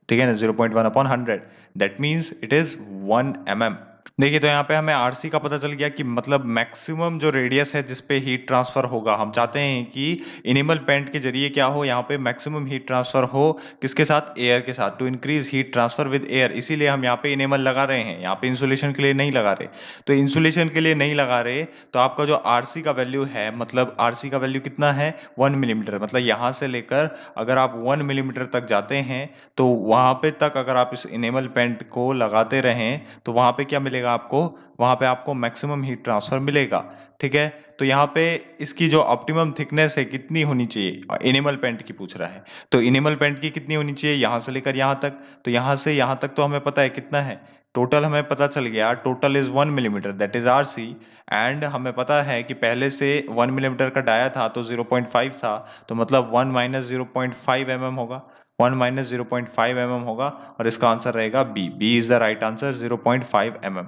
ठीक है ना, 0.1 upon 100, that means it is 1 mm। देखिए, तो यहाँ पे हमें आरसी का पता चल गया कि मतलब मैक्सिमम जो रेडियस है जिस पे हीट ट्रांसफर होगा, हम चाहते हैं कि इनेमल पेंट के जरिए क्या हो, यहाँ पे मैक्सिमम हीट ट्रांसफर हो, किसके साथ, एयर के साथ, to increase heat transfer with air. इसीलिए हम यहाँ पे इनेमल लगा रहे हैं, यहाँ पे इंसुलेशन के लिए नहीं लगा रहे। तो इंसुलेशन के लिए नहीं लगा रहे, तो आपका जो आरसी का वैल्यू है, मतलब आरसी का वैल्यू कितना है, 1 मिलीमीटर, मतलब यहाँ से लेकर अगर आप 1 मिलीमीटर तक जाते हैं, तो वहाँ पे तक अगर आप इस इनेमल पेंट को लगाते रहें, तो वहाँ पे क्या मिलेगा आपको, वहाँ पे आपको मैक्सिमम हीट ट्रांसफर मिलेगा। ठीक है, तो यहाँ पे इसकी जो ऑप्टिमम थिकनेस है कितनी होनी चाहिए, इनेमल पेंट की पूछ रहा है, तो इनेमल पेंट की कितनी होनी चाहिए, यहाँ से लेकर यहाँ तक, तो यहाँ से यहाँ तक तो हमें पता है कितना है, टोटल हमें पता चल गया, total is 1 millimetre, that is R C. And हमें पता है कि पहले से 1 मिलीमीटर का डाया था तो 0.5 था, तो मतलब 1 माइनस 0.5 mm होगा, 1 माइनस 0.5 mm होगा, और इसका आंसर रहेगा B. B is the right answer, 0.5 mm।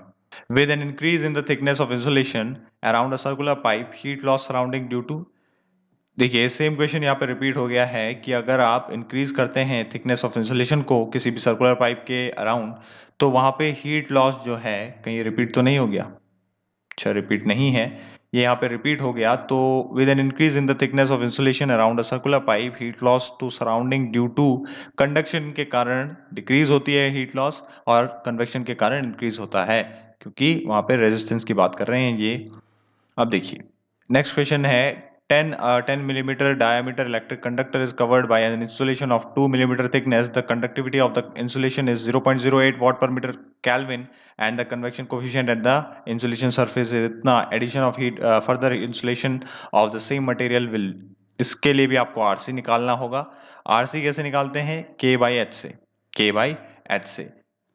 With an increase in the thickness of insulation around a circular pipe, heat loss surrounding due to, देखिए सेम क्वेश्चन यहाँ पे repeat हो गया है कि अगर आप इंक्रीज करते हैं थिकनेस ऑफ इंसुलेशन को किसी भी सर्कुलर पाइप के अराउंड, तो वहाँ पे हीट लॉस जो है, कहीं रिपीट तो नहीं हो गया, अच्छा रिपीट नहीं है, ये यहाँ पे रिपीट हो गया, तो with an increase in the thickness of insulation around a circular pipe, heat loss to surrounding due to conduction के कारण डिक्रीज होती है हीट लॉस, और कन्वेक्शन के कारण इंक्रीज होता है, क्योंकि वहां पे रेजिस्टेंस की बात कर रहे हैं ये। अब देखिए नेक्स्ट क्वेश्चन है 10 millimeter diameter electric conductor is covered by an insulation of 2 millimeter thickness. The conductivity of the insulation is 0.08 watt per meter Kelvin and the convection coefficient at the insulation surface is इतना addition of heat further insulation of the same material will, इसके लिए भी आपको RC निकालना होगा। RC कैसे निकालते हैं? K by H से, K by H से।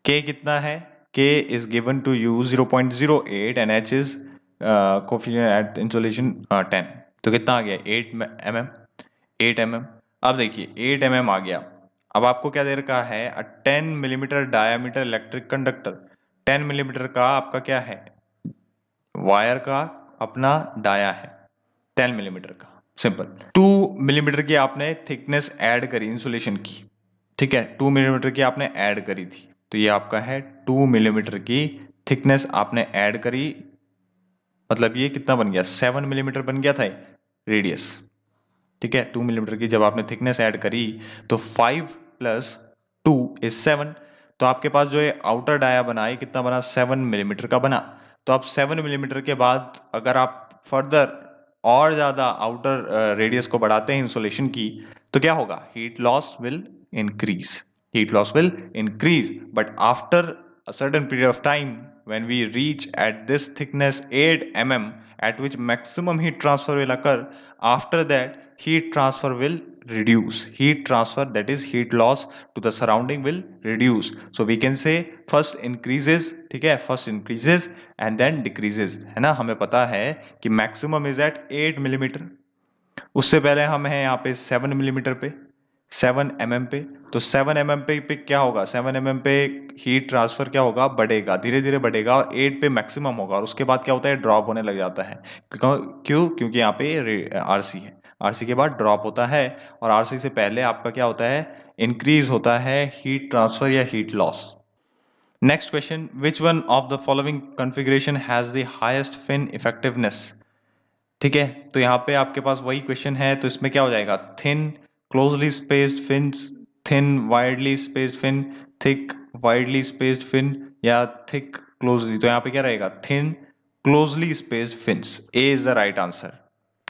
K कितना है? K is given to you 0.08 and H is coefficient at insulation 10, तो कितना आ गया 8 mm। अब देखिए 8 mm आ गया। अब आपको क्या दे रखा है? 10 millimetre diameter electric conductor. 10 millimetre का आपका क्या है? वायर का अपना डाया है 10 मिलीमीटर का, सिंपल। 2 मिलीमीटर की आपने थिकनेस ऐड करी इंसुलेशन की, ठीक है, 2 मिलीमीटर की आपने ऐड करी थी, तो ये आपका है 2 मिलीमीटर की थिकनेस आपने ऐड करी, मतलब ये कितना बन गया? 7 मिलीमीटर बन गया था रेडियस, ठीक है। 2 मिलीमीटर की जब आपने थिकनेस ऐड करी तो 5 प्लस 2 इज 7, तो आपके पास जो ये आउटर डाया बना ये कितना बना? 7 मिलीमीटर का बना। तो अब 7 मिलीमीटर के बाद अगर आप फर्दर और ज्यादा आउटर रेडियस को बढ़ाते हैं इंसुलेशन की, तो क्या होगा? Heat loss will increase, heat loss will increase, but after a certain period of time when we reach at this thickness 8 mm at which maximum heat transfer will occur, after that heat transfer will reduce, heat transfer, that is heat loss to the surrounding will reduce, so we can say first increases, ठीक है, first increases and then decreases, है ना। हमें पता है कि maximum is at 8 millimetre, उससे पहले हम हैं यहाँ पे 7 मिलीमीटर पे, 7 mm पे, तो 7 mm पे क्या होगा? 7 mm पे हीट ट्रांसफर क्या होगा? बढ़ेगा, धीरे धीरे बढ़ेगा, और 8 पे मैक्सिमम होगा, और उसके बाद क्या होता है? ड्रॉप होने लग जाता है। क्यों? क्योंकि यहाँ पे आरसी है, आरसी के बाद ड्रॉप होता है, और आरसी से पहले आपका क्या होता है? इंक्रीज होता है हीट ट्रांसफर या heat loss. Next question, which one of the following configuration has the highest fin effectiveness? ठीक है, तो यहाँ पे आपके पास वही क्वेश्चन है, तो इसमें क्या हो जाएगा? Thin closely spaced fins, thin widely spaced fin, thick widely spaced fin, या थिक क्लोजली, तो यहाँ पे क्या रहेगा? Thin closely spaced fins. A is the right answer,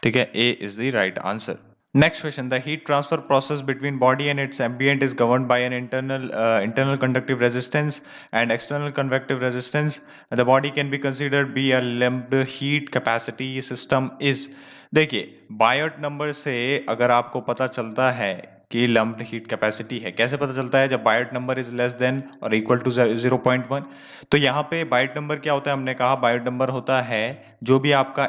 ठीक है, A is the right answer. Next question, the heat transfer process between body and its ambient is governed by an internal conductive resistance and external convective resistance. The body can be considered be a lumped heat capacity system is, देखिए Biot number से अगर आपको पता चलता है कि lumped heat capacity है, कैसे पता चलता है? जब Biot number is less then और इक्वल टू 0.1, तो यहाँ पे बायोट नंबर क्या होता है? हमने कहा बायोट नंबर होता है जो भी आपका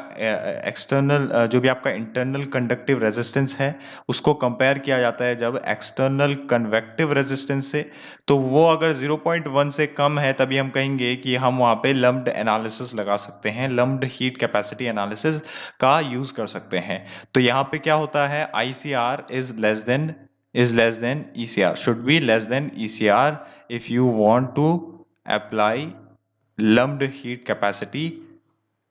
एक्सटर्नल, जो भी आपका इंटरनल कंडक्टिव रेजिस्टेंस है उसको कंपेयर किया जाता है जब एक्सटर्नल कन्वेक्टिव रेजिस्टेंस से, तो वो अगर 0.1 से कम है तभी हम कहेंगे कि हम वहाँ पे लम्प्ड एनालिसिस लगा सकते हैं, लम्प्ड हीट कैपेसिटी एनालिसिस का यूज कर सकते हैं। तो यहाँ पे क्या होता है? ICR is less than ECR, should be less than ECR if you want to apply lumped heat capacity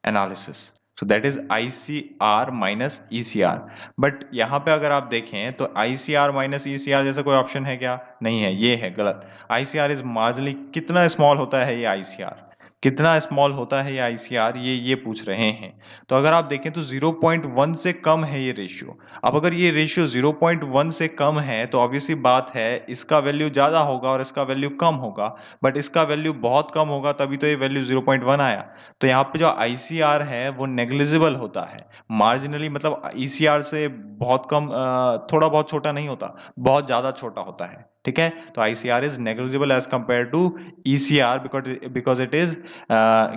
analysis, so that is ICR minus ECR। But यहाँ पे अगर आप देखें तो ICR minus ECR जैसा कोई ऑप्शन है क्या? नहीं है, ये है गलत। ICR इज मार्जिनली, कितना स्मॉल होता है ये ICR, कितना स्मॉल होता है ये ICR, ये पूछ रहे हैं। तो अगर आप देखें तो 0.1 से कम है ये रेशियो। अब अगर ये रेशियो 0.1 से कम है तो ऑब्वियसली बात है इसका वैल्यू ज़्यादा होगा और इसका वैल्यू कम होगा, बट इसका वैल्यू बहुत कम होगा तभी तो ये वैल्यू 0.1 आया। तो यहाँ पे जो ICR है वो नेग्लिजिबल होता है, मार्जिनली, मतलब ECR से बहुत कम, थोड़ा बहुत छोटा नहीं होता, बहुत ज़्यादा छोटा होता है, ठीक है। तो ICR is negligible as compared to ECR because it is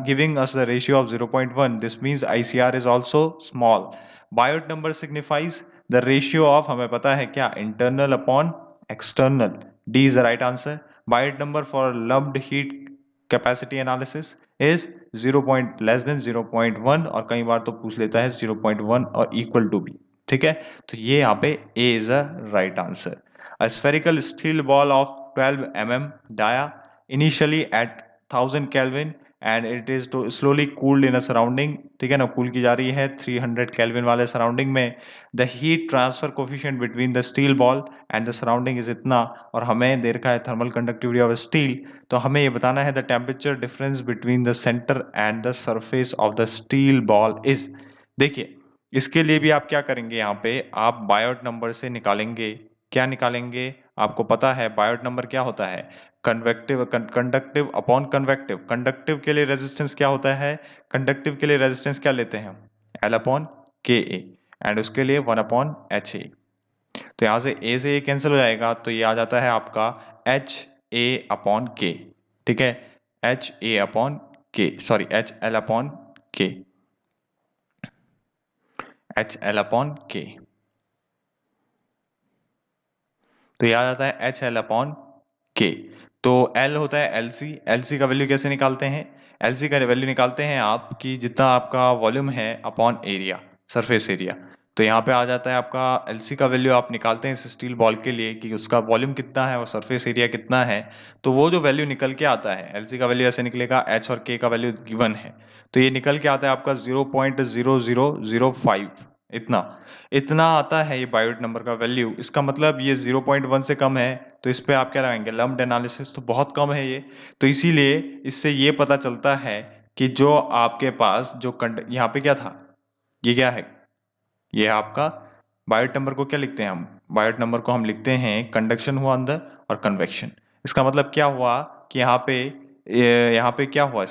giving us the ratio of 0.1. This means ICR is also small. Biot number signifies the ratio of, हमें पता है क्या? Internal upon external. D is the right answer. Biot number for lumped heat capacity analysis is 0. less than 0.1 और कई बार तो पूछ लेता है 0.1 और equal to भी, ठीक है। तो ये यहाँ पे A is the right answer. A spherical steel ball of 12 mm dia initially at 1000 Kelvin and it is to slowly cooled in a surrounding, ठीक है ना, कूल की जा रही है 300 केल्विन वाले सराउंडिंग में। The heat transfer coefficient between the steel ball and the surrounding is इतना, और हमें दे रखा है थर्मल कंडक्टिविटी ऑफ स्टील, तो हमें ये बताना है the temperature difference between the centre and the surface of the steel ball is. देखिए इसके लिए भी आप क्या करेंगे, यहाँ पे आप बायोट नंबर से निकालेंगे। क्या निकालेंगे, आपको पता है बायोट नंबर क्या होता है, convective conductive upon convective. Conductive के लिए रेजिस्टेंस क्या होता है, कंडक्टिव के लिए रेजिस्टेंस क्या लेते हैं, L upon K A, and उसके लिए 1 अपॉन एच ए। तो यहाँ से ए से ए कैंसिल हो जाएगा, तो ये आ जाता है आपका एच ए अपॉन के, ठीक है, एच ए अपॉन के, सॉरी एच एल अपॉन के, एच एल अपॉन के। तो यह आ जाता है एच एल अपॉन के। तो एल होता है एलसी, एलसी का वैल्यू कैसे निकालते हैं, एलसी का वैल्यू निकालते हैं आप कि जितना आपका वॉल्यूम है अपॉन एरिया, सरफेस एरिया। तो यहाँ पे आ जाता है आपका एलसी का वैल्यू आप निकालते हैं इस स्टील बॉल के लिए कि उसका वॉल्यूम कितना है और सरफेस एरिया कितना है। तो वो जो वैल्यू निकल के आता है, एलसी का वैल्यू ऐसे निकलेगा, एच और के का वैल्यू गिवन है, तो ये निकल के आता है आपका 0.0005, इतना इतना आता है ये बायोट नंबर का वैल्यू। इसका मतलब ये 0.1 से कम है, तो इस पे आप क्या लगाएंगे, लम्प्ड एनालिसिस, तो बहुत कम है ये। तो इसीलिए इससे ये पता चलता है कि जो आपके पास जो यहाँ पे क्या था, ये क्या है, ये है आपका बायोट नंबर को क्या लिखते हैं हम, बायोट नंबर को हम लिखते हैं कंडक्शन हुआ अंदर और कन्वेक्शन। इसका मतलब क्या हुआ कि यहाँ पे क्या हुआ,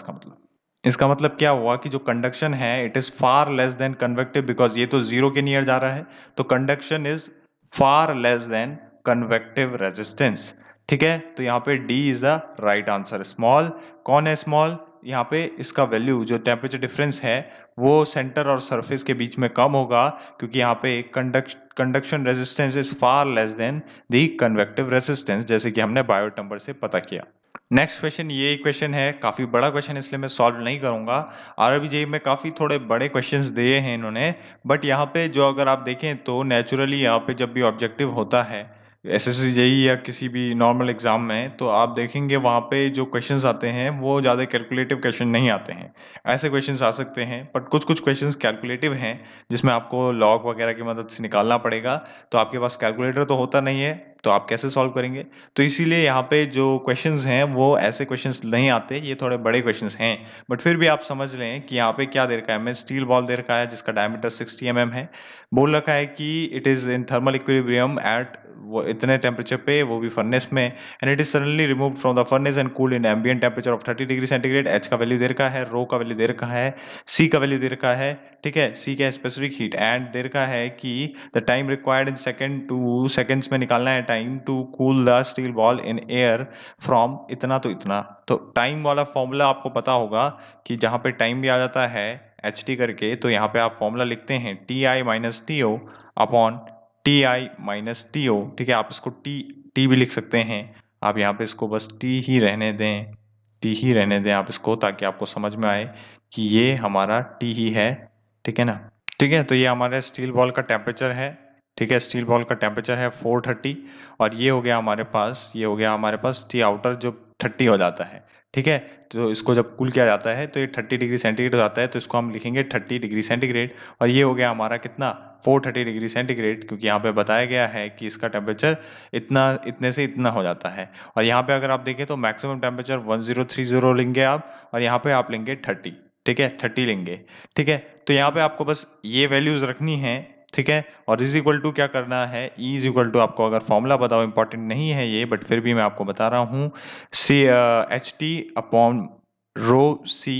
इसका मतलब क्या हुआ कि जो कंडक्शन है it is far less than convective, because ये तो जीरो के नियर जा रहा है, तो conduction is far less than convective resistance. ठीक है, तो यहाँ पे D is the right answer. Small कौन है, स्मॉल यहाँ पे इसका वैल्यू जो टेम्परेचर डिफरेंस है वो सेंटर और सरफेस के बीच में कम होगा, क्योंकि यहाँ पे conduction resistance is far less than the convective resistance, जैसे कि हमने बायोट नंबर से पता किया। नेक्स्ट क्वेश्चन, ये क्वेश्चन है काफी बड़ा क्वेश्चन, इसलिए मैं सॉल्व नहीं करूंगा। आरआरबी में काफी थोड़े बड़े क्वेश्चंस दिए हैं इन्होंने, बट यहाँ पे जो अगर आप देखें तो नेचुरली यहाँ पे जब भी ऑब्जेक्टिव होता है एसएससी जेई या किसी भी नॉर्मल एग्जाम में, तो आप देखेंगे वहाँ पे जो क्वेश्चंस आते हैं वो ज़्यादा कैलकुलेटिव क्वेश्चन नहीं आते हैं। ऐसे क्वेश्चंस आ सकते हैं, बट कुछ कुछ क्वेश्चंस कैलकुलेटिव हैं जिसमें आपको लॉग वगैरह की मदद से निकालना पड़ेगा। तो आपके पास कैलकुलेटर तो होता नहीं है, तो आप कैसे सॉल्व करेंगे। तो इसीलिए यहाँ पे जो क्वेश्चंस हैं वो ऐसे क्वेश्चंस नहीं आते, ये थोड़े बड़े क्वेश्चंस हैं। बट फिर भी आप समझ लें कि यहाँ पे क्या दे रखा है, हमें स्टील बॉल दे रखा है जिसका डायमीटर 60 है, बोल रखा है कि it is in thermal equilibrium at वो इतने टेम्परेचर पे, वो भी फर्नेस में, and it is suddenly removed from the furnace and cooled in ambient temperature of 30 degree centigrade. H का वैल्यू दे रखा है, रो का वैल्यू दे रखा है, सी का वैल्यू दे रखा है, ठीक है, सी का स्पेसिफिक हीट, एंड दे रखा है कि the time required in second, 2 seconds में निकालना है time to cool the steel ball in air from इतना तो इतना। तो टाइम वाला फॉर्मूला आपको पता होगा कि जहाँ पे टाइम भी आ जाता है एच टी करके, तो यहाँ पे आप फॉर्मूला लिखते हैं T I minus T O upon T I minus T O, ठीक है, आप इसको टी भी लिख सकते हैं। आप यहाँ पे इसको बस टी ही रहने दें, टी ही रहने दें आप इसको, ताकि आपको समझ में आए कि ये हमारा टी ही है, ठीक है ना। ठीक है, तो ये हमारे स्टील बॉल का टेम्परेचर है, ठीक है, स्टील बॉल का टेम्परेचर है 430, और ये हो गया हमारे पास, ये हो गया हमारे पास टी आउटर जो 30 हो जाता है, ठीक है। तो इसको जब कूल किया जाता है तो ये 30 डिग्री सेंटीग्रेड हो जाता है, तो इसको हम लिखेंगे 30 डिग्री सेंटीग्रेड, और ये हो गया हमारा कितना, 430 डिग्री सेंटीग्रेड, क्योंकि यहाँ पे बताया गया है कि इसका टेम्परेचर इतना, इतने से इतना हो जाता है। और यहाँ पे अगर आप देखें तो मैक्सिमम टेम्परेचर 1030 लेंगे आप, और यहाँ पे आप लेंगे 30, ठीक है, 30 लेंगे, ठीक है। तो यहाँ पे आपको बस ये वैल्यूज रखनी है, ठीक है, और इज इक्वल टू क्या करना है, ई इज इक्वल टू, आपको अगर फॉर्मूला बताओ, इंपॉर्टेंट नहीं है ये, बट फिर भी मैं आपको बता रहा हूँ, C H T upon rho C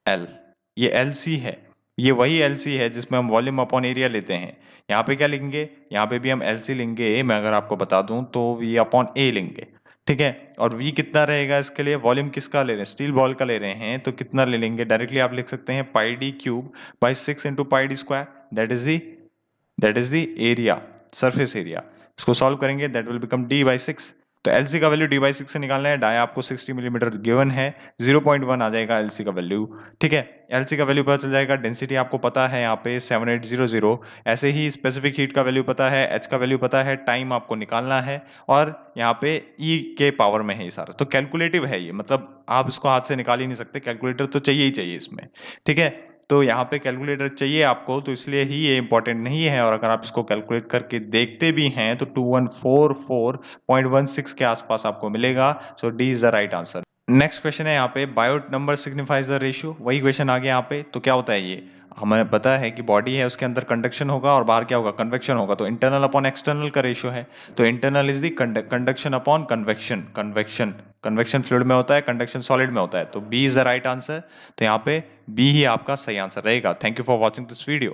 L, ये एल सी है, ये वही एल सी है जिसमें हम वॉल्यूम अपॉन एरिया लेते हैं। यहाँ पे क्या लिखेंगे, यहाँ पे भी हम एल सी लेंगे, मैं अगर आपको बता दूं तो वी अपॉन ए लेंगे, ठीक है। और वी कितना रहेगा, इसके लिए वॉल्यूम किसका ले रहे हैं, स्टील बॉल का ले रहे हैं, तो कितना ले लेंगे, डायरेक्टली आप लिख सकते हैं pi d cube by 6 into pi d square, that is the area, surface area. इसको सॉल्व करेंगे that will become d by 6, तो एलसी का वैल्यू d/6 से निकालना है, डाया आपको 60 मिलीमीटर गिवन है, 0.1 आ जाएगा एलसी का वैल्यू, ठीक है। एलसी का वैल्यू पता चल जाएगा, डेंसिटी आपको पता है यहाँ पे 7800, ऐसे ही स्पेसिफिक हीट का वैल्यू पता है, एच का वैल्यू पता है, टाइम आपको निकालना है और यहाँ पे ई के पावर में है ये सारा। तो कैलकुलेटिव है ये, मतलब आप इसको हाथ से निकाल ही नहीं सकते, कैलकुलेटर तो चाहिए ही चाहिए इसमें, ठीक है। तो यहाँ पे कैलकुलेटर चाहिए आपको, तो इसलिए ही ये इम्पोर्टेंट नहीं है, और अगर आप इसको कैलकुलेट करके देखते भी हैं तो 2144.16 के आसपास आपको मिलेगा। So d is the right answer. Next question है यहाँ पे, Biot number signifies the ratio, वही क्वेश्चन आ गया यहाँ पे। तो क्या होता है ये, हमें पता है कि बॉडी है उसके अंदर कंडक्शन होगा और बाहर क्या होगा, कन्वेक्शन होगा। तो इंटरनल अपॉन एक्सटर्नल का रेशियो है, तो internal is the conduction upon convection. Convection fluid में होता है, कंडक्शन सॉलिड में होता है, तो B is the right answer. तो यहाँ पे बी ही आपका सही आंसर रहेगा। Thank you for watching this video.